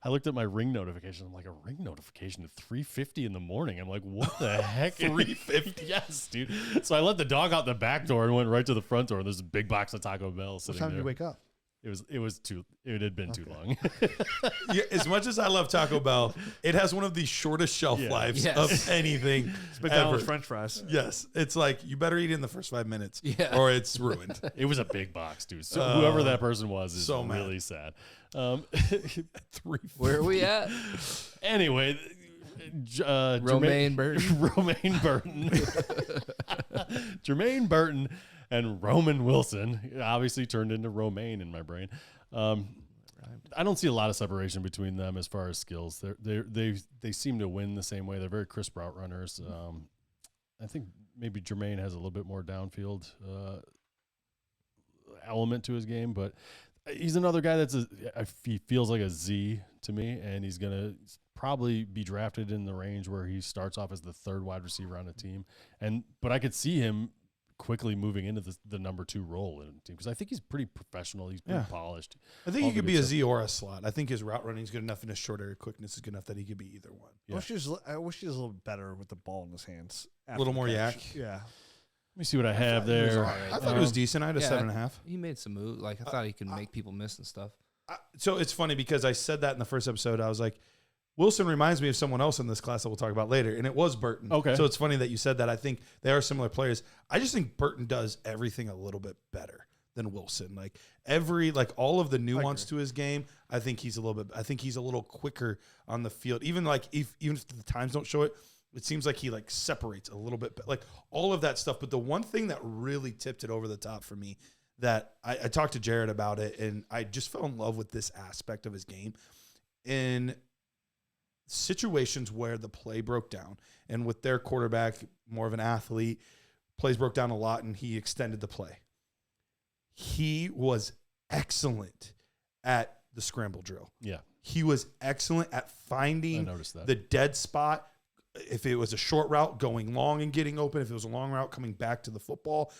looked at my Ring notification. I'm like, a Ring notification at 3:50 in the morning. I'm like, what the heck? 3:50? Yes, dude. So I let the dog out the back door and went right to the front door. And there's a big box of Taco Bell sitting there. What time did you wake up? It had been too long. Yeah, as much as I love Taco Bell, it has one of the shortest shelf lives of anything McDonald's French fries. Yes. It's like, you better eat it in the first 5 minutes or it's ruined. It was a big box, dude. So whoever that person was is so really sad. Where are we at? Anyway, Romaine Burton. Jermaine Burton and Roman Wilson obviously turned into Romaine in my brain. I don't see a lot of separation between them as far as skills. They seem to win the same way. They're very crisp route runners. I think maybe Jermaine has a little bit more downfield element to his game, but he's another guy he feels like a Z to me, and he's gonna probably be drafted in the range where he starts off as the third wide receiver on a team. But I could see him quickly moving into the number 2 role in a team because I think he's pretty professional. He's pretty polished. I think he could be a Z or a slot. I think his route running is good enough and his short area quickness is good enough that he could be either one. Yeah. I wish he was a little better with the ball in his hands. A little more yak. Yeah. Let me see what I have there. I thought it was decent. I had a 7.5. He made some moves. Like, I thought he could make people miss and stuff. So it's funny because I said that in the first episode. I was like, Wilson reminds me of someone else in this class that we'll talk about later, and it was Burton. Okay. So it's funny that you said that. I think they are similar players. I just think Burton does everything a little bit better than Wilson. Like all of the nuance to his game, I think he's a little quicker on the field. Even if the times don't show it, it seems like he separates a little bit, like all of that stuff. But the one thing that really tipped it over the top for me, that I talked to Jared about it, and I just fell in love with this aspect of his game. In situations where the play broke down, and with their quarterback, more of an athlete, plays broke down a lot, and he extended the play. He was excellent at the scramble drill. Yeah. He was excellent at finding the dead spot. If it was a short route, going long and getting open. If it was a long route, coming back to the football,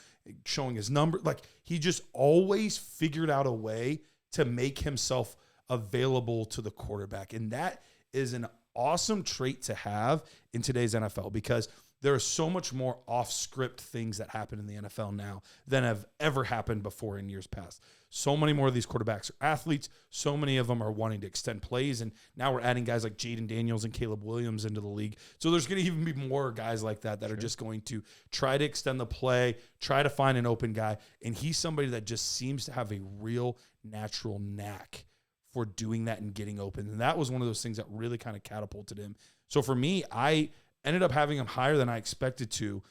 showing his number. He just always figured out a way to make himself available to the quarterback. And that is an awesome trait to have in today's NFL, because there are so much more off-script things that happen in the NFL now than have ever happened before in years past. So many more of these quarterbacks are athletes. So many of them are wanting to extend plays. And now we're adding guys like Jaden Daniels and Caleb Williams into the league. So there's going to even be more guys like that are just going to try to extend the play, try to find an open guy. And he's somebody that just seems to have a real natural knack for doing that and getting open. And that was one of those things that really kind of catapulted him. So for me, I ended up having him higher than I expected to,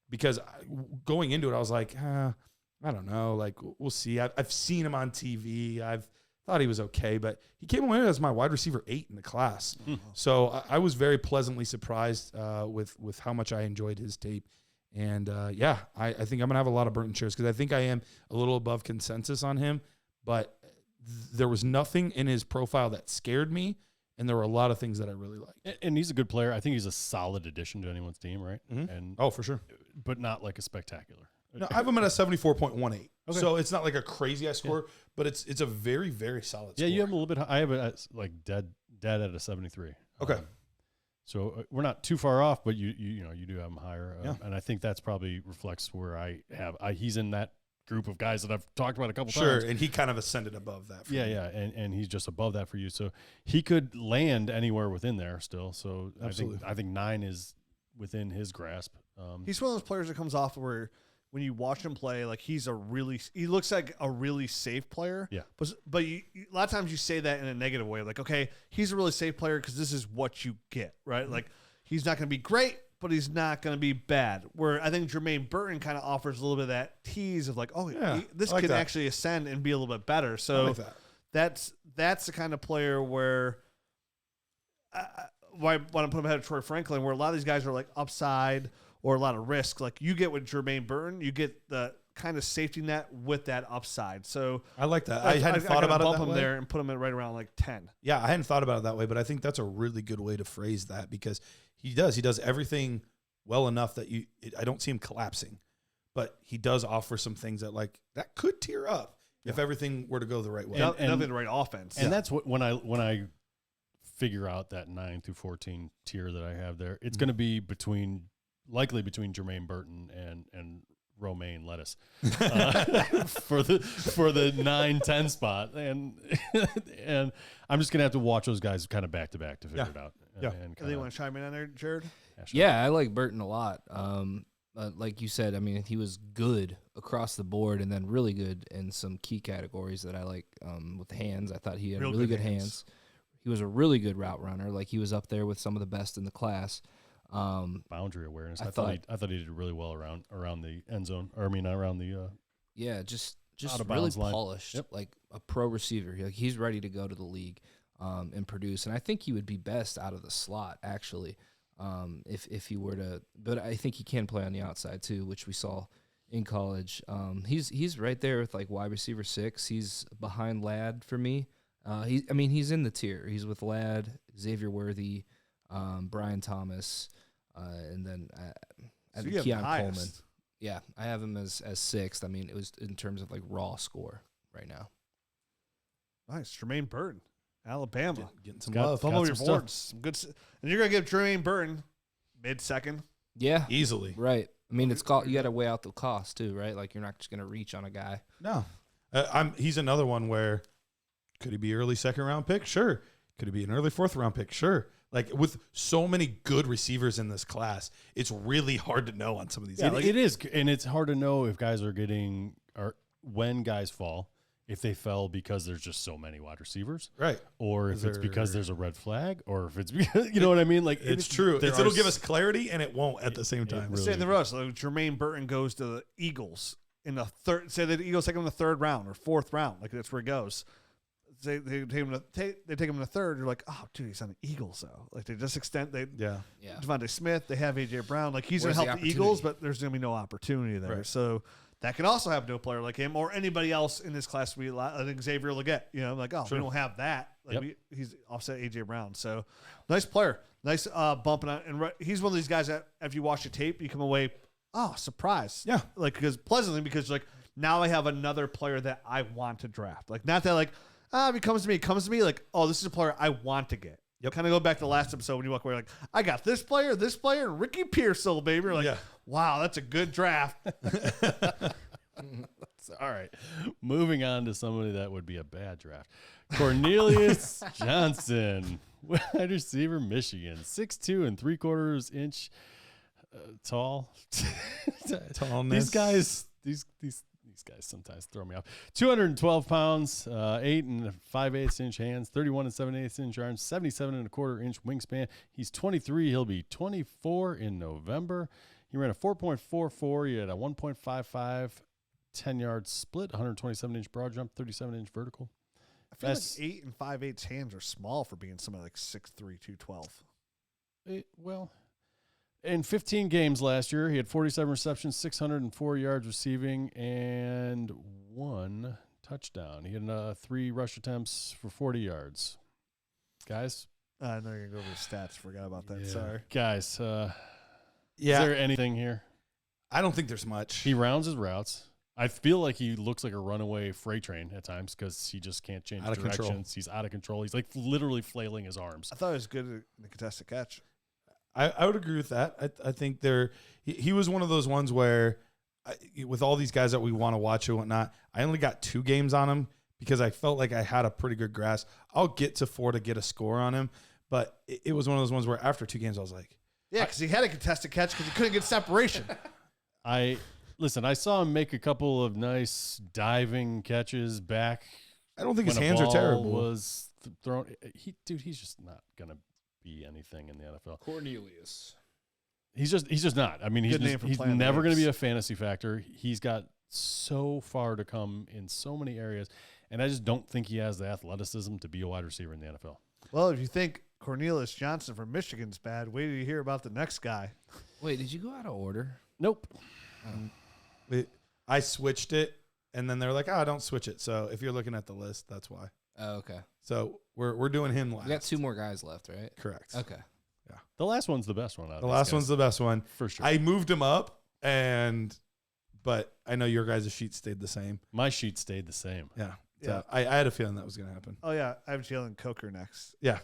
because going into it, I was like, I don't know. We'll see. I've seen him on TV. I've thought he was okay, but he came away as my wide receiver 8 in the class. So I was very pleasantly surprised with how much I enjoyed his tape. And I think I'm going to have a lot of Burton shares, because I think I am a little above consensus on him, but there was nothing in his profile that scared me, and there were a lot of things that I really liked. And he's a good player. I think he's a solid addition to anyone's team, right? Mm-hmm. And oh, for sure. But not like a spectacular. No, I have him at a 74.18. Okay. So it's not like a crazy high score, but it's a very, very solid score. Yeah, you have a little bit. I have it at like dead at a 73. Okay. So we're not too far off, but you do have him higher, Yeah. and I think that's probably reflects where I have. He's in that group of guys that I've talked about a couple Sure, times. and he kind of ascended above that. Yeah, and he's just above that for you, so he could land anywhere within there still. So Absolutely. I think 9 is within his grasp. He's one of those players that comes off where when you watch him play, like he looks like a really safe player. Yeah. But a lot of times you say that in a negative way, like, okay, he's a really safe player because this is what you get, right? Mm-hmm. Like he's not going to be great, but he's not going to be bad. Where I think Jermaine Burton kind of offers a little bit of that tease of like, oh, Yeah, this I like can that. actually ascend and be a little bit better. I So like that. that's the kind of player where why I want to put him ahead of Troy Franklin, where a lot of these guys are like upside or a lot of risk. Like you get with Jermaine Burton, you get the kind of safety net with that upside. So I like that. I hadn't thought about it bump that him way. there and put him at right around like 10. Yeah, I hadn't thought about it that way, but I think that's a really good way to phrase that because he does everything well enough that I don't see him collapsing, but he does offer some things that could tear up if everything were to go the right way. Definitely the right offense. And that's what when I figure out that 9 through 14 tier that I have there, it's going to be likely between Jermaine Burton and romaine lettuce for the 9-10 spot, and I'm just gonna have to watch those guys kind of back to back to figure it out. Yeah. And Anyone want to chime in on there, Jared? Yeah, I like Burton a lot. Like you said, I mean, he was good across the board and then really good in some key categories that I like with hands. I thought he had really good hands. He was a really good route runner. Like he was up there with some of the best in the class. Boundary awareness. I thought he did really well around the end zone, or I mean around the just out of really bounds line. polished, Yep. like a pro receiver. Like he's ready to go to the league and produce. And I think he would be best out of the slot actually, if he were to. But I think he can play on the outside too, which we saw in college. He's right there with like wide receiver 6. He's behind Ladd for me. He's in the tier. He's with Ladd, Xavier Worthy, Brian Thomas, and then So you have Keon highest. Coleman. Yeah, I have him as 6th. I mean, it was in terms of like raw score right now. Nice. Jermaine Burton, Alabama. Getting some Got- love. Bumble your some stuff. boards. Some good. And you're going to give Jermaine Burton mid-second. Yeah, Easily. right. I mean, you got to weigh out the cost too, right? Like you're not just gonna reach on a guy. No. He's another one where could he be early second round pick? Sure. Could he be an early fourth round pick? Sure. Like with so many good receivers in this class, it's really hard to know on some of these. Yeah, guys. it is, and it's hard to know if guys are or when guys fall, if they fell because there's just so many wide receivers, Right. or if Is it's because there- there's a red flag, or if it's because, you know what I mean. Like It's true. there It'll are give us clarity, and it won't at the same time. really- Say the rest. Like Jermaine Burton goes to the Eagles in the third. Say the Eagles take him in the 3rd round or 4th round. Like that's where he goes. They take him in the 3rd. You're like, oh, dude, he's on the Eagles though. Like they just extend. Yeah. Yeah, Devontae Smith. They have AJ Brown. Like he's Where's going the to help the Eagles, opportunity? but there's going to be no opportunity there. Right. So that can also happen to a player like him or anybody else in this class. I think Xavier Legette. You know, like Sure. we don't have that. Like Yep. he's offset AJ Brown. So nice player. Nice bumping on. And he's one of these guys that if you watch the tape, you come away, oh, surprise. Yeah. Like because like now I have another player that I want to draft. Like not that like. If he comes to me, like, oh, this is a player I want to get. Yep. Kind of go back to the last episode when you walk away, like, I got this player, and Ricky Pearsall, baby. You're like, Yeah. wow, that's a good draft. All right, moving on to somebody that would be a bad draft. Cornelius Johnson, wide receiver, Michigan, 6'2" 3/4 inch tall. Tallness. These guys sometimes throw me off. 212 pounds, 8 5/8 inch hands, 31 7/8 inch arms, 77 1/4 inch wingspan. He's 23. He'll be 24 in November. He ran a 4.44. He had a 1.55 10-yard split, 127 inch broad jump, 37 inch vertical. I feel like 8 and 5/8 hands are small for being somebody like 6'3", 212. Well, in 15 games last year, he had 47 receptions, 604 yards receiving, and 1 touchdown. He had 3 rush attempts for 40 yards. Guys? I know you're going to go over the stats. Forgot about that. Yeah. Sorry. Guys, Yeah. is there anything here? I don't think there's much. He rounds his routes. I feel like he looks like a runaway freight train at times because he just can't change directions. Control. He's out of control. He's like literally flailing his arms. I thought he was good in the contested catch. I would agree with that. I think he was one of those ones where with all these guys that we want to watch and whatnot, I only got 2 games on him because I felt like I had a pretty good grasp. I'll get to 4 to get a score on him, but it was one of those ones where after 2 games I was like, yeah, because he had a contested catch because he couldn't get separation. I saw him make a couple of nice diving catches back. I don't think his when a hands are ball terrible. Was thrown. He's just not gonna be anything in the NFL. Cornelius. He's just not. I mean, he's Good name for he's playing never going to names. be a fantasy factor. He's got so far to come in so many areas, and I just don't think he has the athleticism to be a wide receiver in the NFL. Well, if you think Cornelius Johnson from Michigan's bad, wait till you hear about the next guy. Wait, did you go out of order? Nope. I switched it, and then they're like, don't switch it. So if you're looking at the list, that's why. Oh, okay. So we're doing him last. We got 2 more guys left, right? Correct. Okay. The last one's the best one. Out of The these last guys, one's the best one. for sure. I moved him up, but I know your guys' sheet stayed the same. My sheet stayed the same. Yeah. Yeah. So I had a feeling that was going to happen. Oh, yeah. I have Jalen Coker next. Yeah.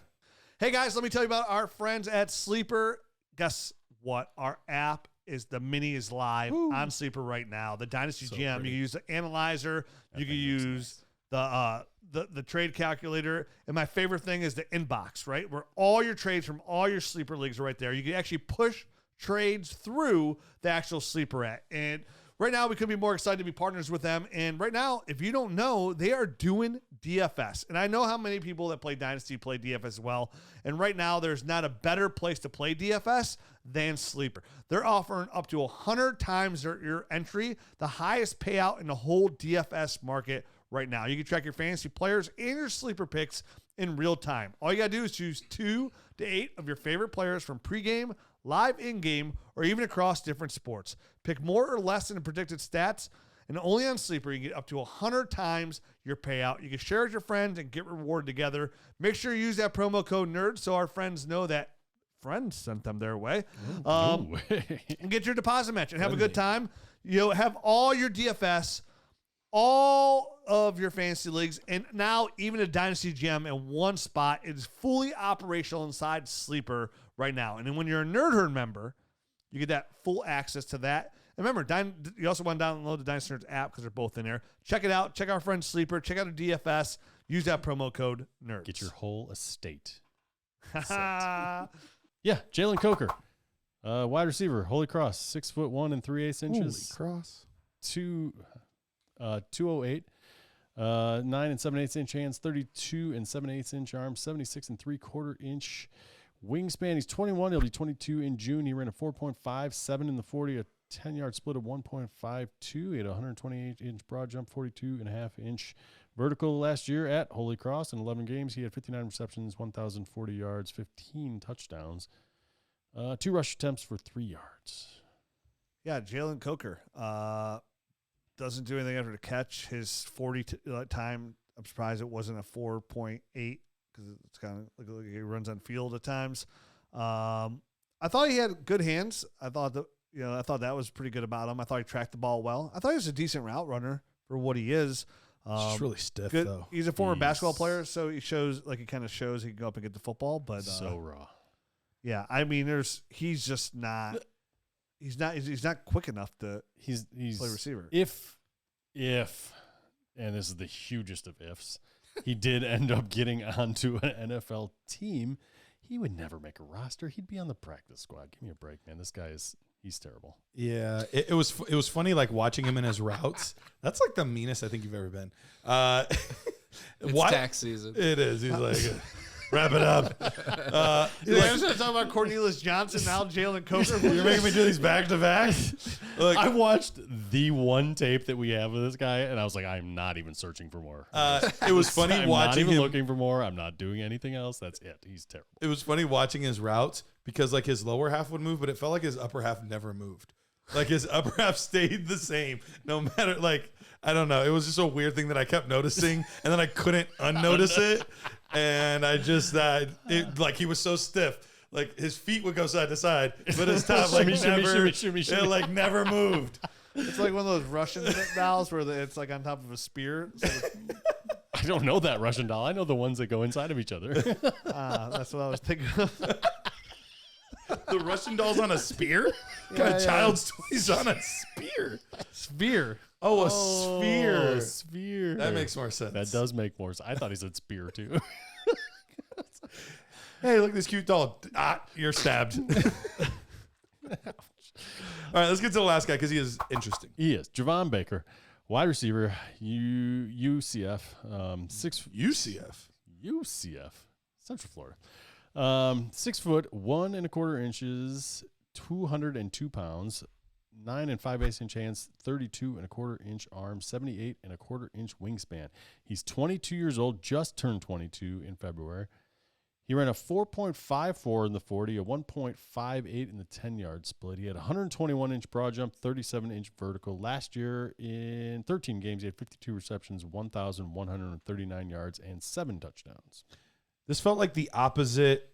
Hey, guys, let me tell you about our friends at Sleeper. Guess what? Our app the mini is live on Sleeper right now. The Dynasty So GM. pretty. You can use the analyzer. You can thing looks use the trade calculator. And my favorite thing is the inbox, right? Where all your trades from all your Sleeper leagues are right there. You can actually push trades through the actual Sleeper app. And right now, we couldn't be more excited to be partners with them. And right now, if you don't know, they are doing DFS. And I know how many people that play Dynasty play DFS as well. And right now, there's not a better place to play DFS than Sleeper. They're offering up to 100 times your entry, the highest payout in the whole DFS market right now. You can track your fantasy players and your Sleeper picks in real time. All you got to do is choose 2 to 8 of your favorite players from pregame, live in-game, or even across different sports. Pick more or less than the predicted stats, and only on Sleeper you can get up to 100 times your payout. You can share with your friends and get rewarded together. Make sure you use that promo code NERD so our friends know that friends sent them their way. Ooh. And get your deposit match and have a good time. You'll have all your DFS, all of your fantasy leagues, and now even a Dynasty GM in one spot. It is fully operational inside Sleeper right now. And then when you're a Nerd Herd member, you get that full access to that. And remember, you also want to download the Dynasty Nerds app because they're both in there. Check it out. Check our friend Sleeper. Check out the DFS. Use that promo code NERDS. Get your whole estate. your Yeah, Jalen Coker, wide receiver, Holy Cross, 6'1" and 3/8 inches, Cross. 208, 9 and 7/8 inch hands, 32 and 7/8 inch arms, 76 and 3/4 inch wingspan. He's 21. He'll be 22 in June. He ran a 4.57 in the 40, a 10-yard split of 1.52. He had a 128 inch broad jump, 42.5 inch vertical last year at Holy Cross. In 11 games, he had 59 receptions, 1,040 yards, 15 touchdowns, 2 rush attempts for 3 yards. Yeah, Jalen Coker doesn't do anything after the catch. His 40 time, I'm surprised it wasn't a 4.8 because it's kind of like he runs on field at times. I thought he had good hands. I thought that was pretty good about him. I thought he tracked the ball well. I thought he was a decent route runner for what he is. It's really stiff, Good. though. He's a former basketball player, so he kind of shows he can go up and get the football. But So raw. yeah, I mean, he's just not. He's not quick enough to He's play receiver. If, and this is the hugest of ifs, he did end up getting onto an NFL team, he would never make a roster. He'd be on the practice squad. Give me a break, man. This guy he's terrible. Yeah, it was funny like watching him in his routes. That's like the meanest I think you've ever been. It's tax season. It is. He's like, wrap it up. I was going to talk about Cornelius Johnson, now Jalen Coker. You're making me do these back to back. Look, I watched the one tape that we have of this guy, and I was like, I'm not even searching for more. it was funny I'm not watching even him. looking for more. I'm not doing anything else. That's it. He's terrible. It was funny watching his routes because like his lower half would move, but it felt like his upper half never moved. Like his upper half stayed the same, no matter like I don't know. It was just a weird thing that I kept noticing, and then I couldn't unnotice it, and I just like he was so stiff. like his feet would go side to side, but his top like shimmy. it like never moved. It's like one of those Russian dolls where it's like on top of a spear. So I don't know that Russian doll. I know the ones that go inside of each other. that's what I was thinking of. The Russian doll's on a spear? What kind of child's toys on a spear? Spear. Oh, a sphere. A sphere. That makes more sense. That does make more sense. I thought he said spear too. Hey, look at this cute doll. You're stabbed. All right, let's get to the last guy because he is interesting. He is Javon Baker, wide receiver, UCF, UCF, Central Florida. 6 foot 1 1/4 inches, 202 pounds, 9 5/8 inch hands, 32 1/4 inch arms, 78 1/4 inch wingspan. He's 22 years old, just turned 22 in February. He ran a 4.54 in the 40, a 1.58 in the 10-yard split. He had 121-inch broad jump, 37-inch vertical. Last year, in 13 games, he had 52 receptions, 1,139 yards, and 7 touchdowns. This felt like the opposite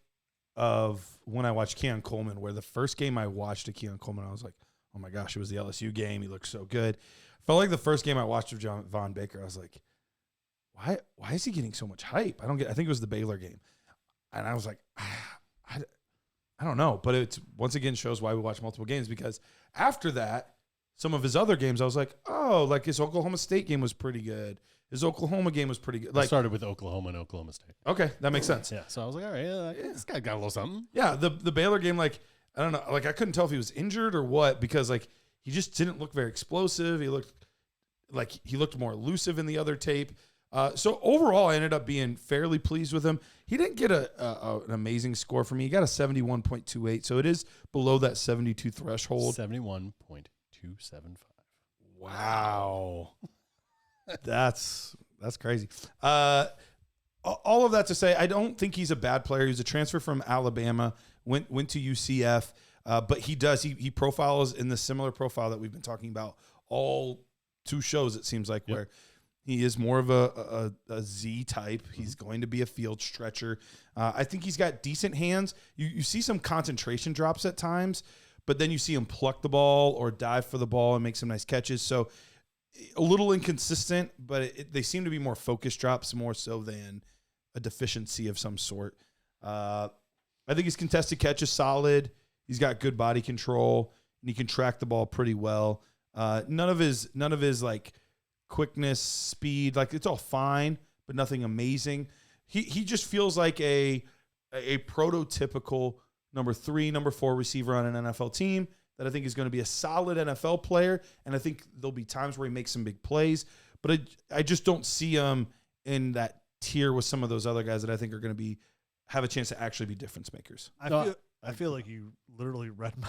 of when I watched Keon Coleman, where the first game I watched of Keon Coleman, I was like, oh my gosh, it was the LSU game. He looked so good. Felt like the first game I watched of Javon Baker, I was like, why is he getting so much hype? I think it was the Baylor game. And I was like, I don't know. But it once again shows why we watch multiple games, because after that, some of his other games, I was like, oh, like his Oklahoma State game was pretty good. His Oklahoma game was pretty good. Like, I started with Oklahoma and Oklahoma State. Okay, that makes sense. Yeah, so I was like, all right, this guy got a little something. Yeah, the Baylor game, like, I don't know, like I couldn't tell if he was injured or what, because like he just didn't look very explosive. He looked more elusive in the other tape. So overall, I ended up being fairly pleased with him. He didn't get an amazing score for me. He got a 71.28, so it is below that 72 threshold. 71.275. Wow. That's crazy. All of that to say, I don't think he's a bad player. He's a transfer from Alabama, went to UCF, but he profiles in the similar profile that we've been talking about all 2 shows, it seems like, where he is more of a Z type. He's going to be a field stretcher. I think he's got decent hands. You see some concentration drops at times, but then you see him pluck the ball or dive for the ball and make some nice catches. So a little inconsistent, but they seem to be more focused drops more so than a deficiency of some sort. I think his contested catch is solid. He's got good body control, and he can track the ball pretty well. None of his like quickness, speed, like it's all fine, but nothing amazing. He just feels like a prototypical number 3, number 4 receiver on an NFL team that I think is going to be a solid NFL player, and I think there'll be times where he makes some big plays, but I just don't see him in that tier with some of those other guys that I think are going to have a chance to actually be difference makers. I feel like you literally read my.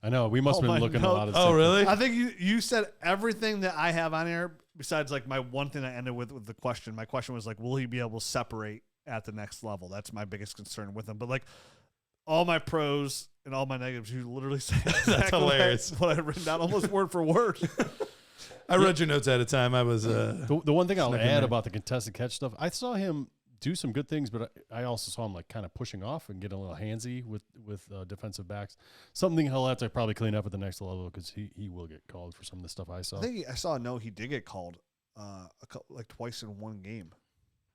I know. We must have been looking notes. a lot of. Oh, really? I think you said everything that I have on here besides like my one thing I ended with the question. My question was like, will he be able to separate at the next level? That's my biggest concern with him. But like all my pros and all my negatives, you literally say exactly That's hilarious. what I written down almost word for word. I read your notes at a time. I was The one thing I'll snuck in add there. about the contested catch stuff, I saw him do some good things, but I also saw him like kind of pushing off and getting a little handsy with defensive backs. Something he'll have to probably clean up at the next level because he will get called for some of the stuff I saw. I think I saw a note he did get called like twice in one game.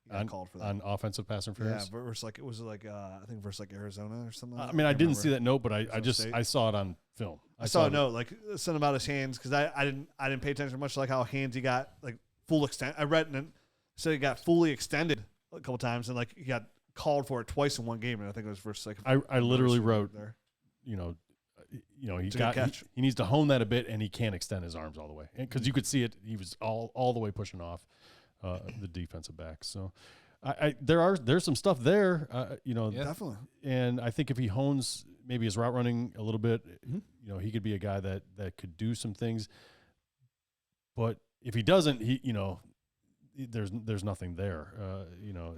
He got called for that. On offensive pass interference. Yeah, versus like it was like I think versus like Arizona or something. I mean, I didn't see remember. that note, but State. I saw it on film. I saw a note like something about his hands because I didn't pay attention much to like how hands he got like full extent. I read and said he got fully extended a couple times and like he got called for it twice in one game, and I think it was versus like I literally wrote there. he It's a good catch. he needs to hone that a bit, and he can't extend his arms all the way because you could see it. He was all the way pushing off the defensive backs. So there's some stuff there, Definitely. And I think if he hones maybe his route running a little bit, he could be a guy that could do some things. But if he doesn't, there's nothing there.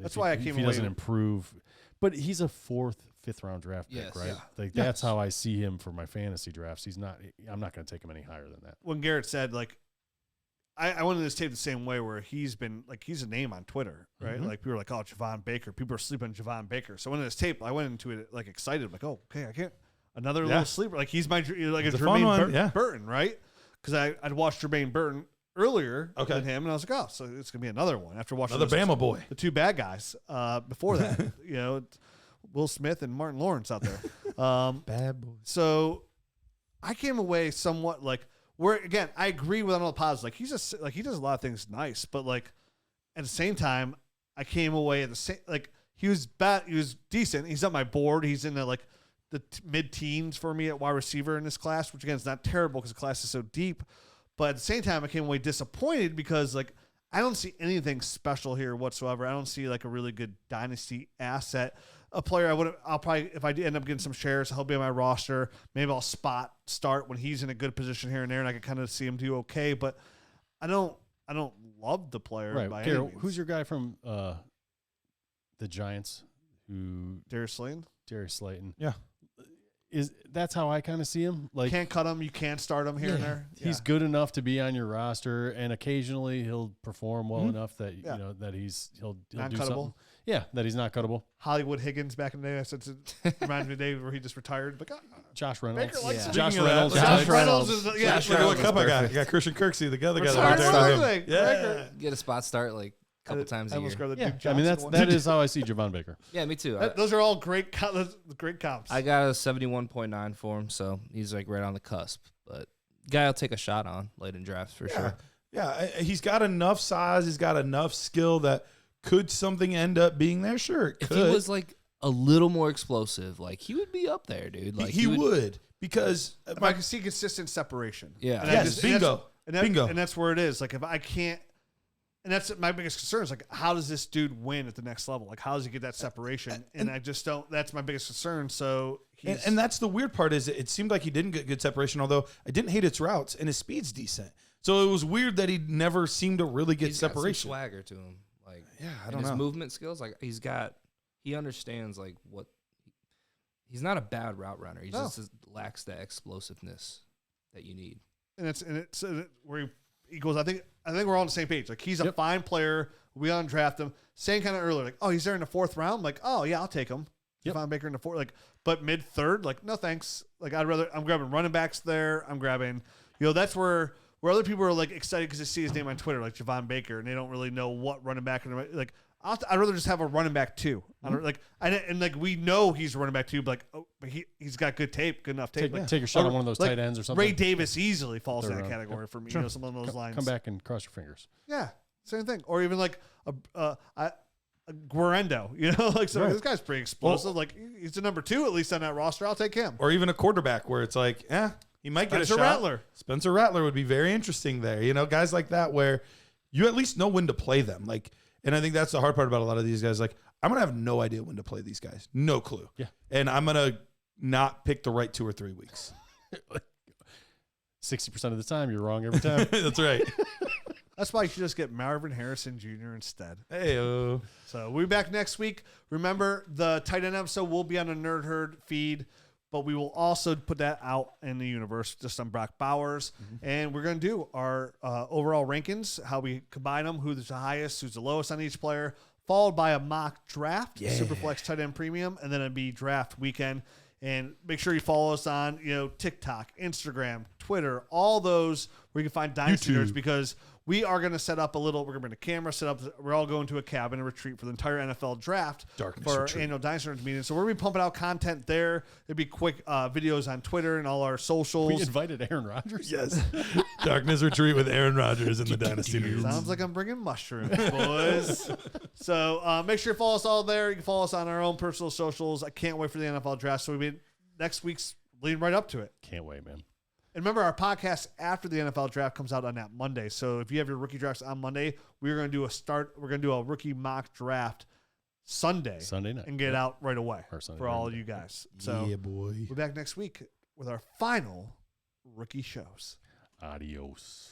That's why I came if he away doesn't improve. But he's a 4th, 5th round draft pick, Yes. right? Yeah. Like that's how I see him for my fantasy drafts. I'm not going to take him any higher than that. When Garrett said like I went into this tape the same way where he's been like he's a name on Twitter, right? Mm-hmm. Like people were like, oh, Javon Baker. People are sleeping on Javon Baker. So when this tape, I went into it like excited, like, oh, okay, I can't another little sleeper. Like he's my like a Jermaine Burton, right? Because I'd watched Jermaine Burton earlier than him, and I was like, oh, so it's gonna be another one after watching another Bama boy, the two bad guys before that, Will Smith and Martin Lawrence out there, bad boy. So I came away somewhat like. Where again, I agree with all the positives. Like he does a lot of things nice, but like at the same time, I came away at the same like he was decent. He's on my board. He's in the mid-teens for me at wide receiver in this class, which again is not terrible because the class is so deep. But at the same time, I came away disappointed because like I don't see anything special here whatsoever. I don't see like a really good dynasty asset. A player I'll probably, if I end up getting some shares, he'll be on my roster. Maybe I'll spot start when he's in a good position here and there, and I can kind of see him do okay. But I don't love the player. Right, by Garrett, any means. who's your guy from the Giants? Darius Slayton? Darius Slayton. Yeah. That's how I kind of see him. Like, you can't cut him, you can't start him here and there. He's good enough to be on your roster, and occasionally he'll perform well enough that that he'll do something. Yeah, that he's not cuttable. Hollywood Higgins back in the day. I said it reminds me of the day where he just retired. Like, Josh Reynolds. Baker likes him. Josh Speaking of Reynolds. that, Josh Reynolds is Look at what cup I got. You got Christian Kirksey, the other guy that retired. Yeah. Get a spot start like a couple times a year. Yeah, I mean that is how I see Javon Baker. Yeah, me too. Those are all great comps. I got a 71.9 for him, so he's like right on the cusp. But guy I'll take a shot on late in drafts for sure. Yeah, he's got enough size. He's got enough skill that could something end up being there? Sure, it could. If he was like a little more explosive, like he would be up there, dude. Like he would because if I can see consistent separation. Yeah. And bingo. Bingo. And that's where it is. Like if I can't, and that's my biggest concern is like, how does this dude win at the next level? Like how does he get that separation? And I just don't. That's my biggest concern. So and that's the weird part is it seemed like he didn't get good separation. Although I didn't hate its routes and his speed's decent. So it was weird that he never seemed to really get separation. Got some swagger to him. Like, I don't know. His movement skills, like he understands like what. He's not a bad route runner. He just lacks that explosiveness that you need. And it's where he goes. I think we're all on the same page. Like he's a fine player. We undraft him. Saying kind of earlier, like, oh, he's there in the fourth round. Like, oh yeah, I'll take him. Javon Baker in the fourth. Like, but mid third, like, no thanks. Like I'm grabbing running backs there. I'm grabbing. That's where other people are like excited because they see his name on Twitter, like Javon Baker, and they don't really know what running back. Like I'd rather just have a running back too. Mm-hmm. We know he's a running back too, but he's got good tape, good enough tape. Take a shot on one of those tight ends or something. Ray Davis easily falls in that category for me. Sure. Something along those lines. Come back and cross your fingers. Yeah, same thing. Or even like a Guarendo. This guy's pretty explosive. Like he's a number 2 at least on that roster. I'll take him. Or even a quarterback where it's like, he might get a shot. Rattler. Spencer Rattler would be very interesting there. Guys like that where you at least know when to play them. Like, and I think that's the hard part about a lot of these guys. Like, I'm going to have no idea when to play these guys. No clue. Yeah. And I'm going to not pick the right 2 or 3 weeks. 60% of the time, you're wrong every time. That's right. That's why you should just get Marvin Harrison Jr. instead. Hey-o. So we'll be back next week. Remember, the tight end episode will be on the Nerd Herd feed. But we will also put that out in the universe just on Brock Bowers. Mm-hmm. And we're going to do our overall rankings, how we combine them, who's the highest, who's the lowest on each player, followed by a mock draft, Superflex tight end premium, and then it'll be draft weekend. And make sure you follow us on TikTok, Instagram, Twitter, all those where you can find Dynasty Nerds, because we are going to set up we're going to bring a camera set up. We're all going to a cabin and retreat for the entire NFL draft for our annual Dynasty Nerds meeting. So we're going to be pumping out content there. It'll be quick videos on Twitter and all our socials. We invited Aaron Rodgers. Yes. Darkness retreat with Aaron Rodgers and the Dynasty Nerds. Sounds like I'm bringing mushrooms, boys. So make sure you follow us all there. You can follow us on our own personal socials. I can't wait for the NFL draft. So next week's leading right up to it. Can't wait, man. And remember, our podcast after the NFL draft comes out on that Monday. So if you have your rookie drafts on Monday, we're going to do a rookie mock draft Sunday night, and get it out right away for all of you guys. So yeah, boy. We're back next week with our final rookie shows. Adios.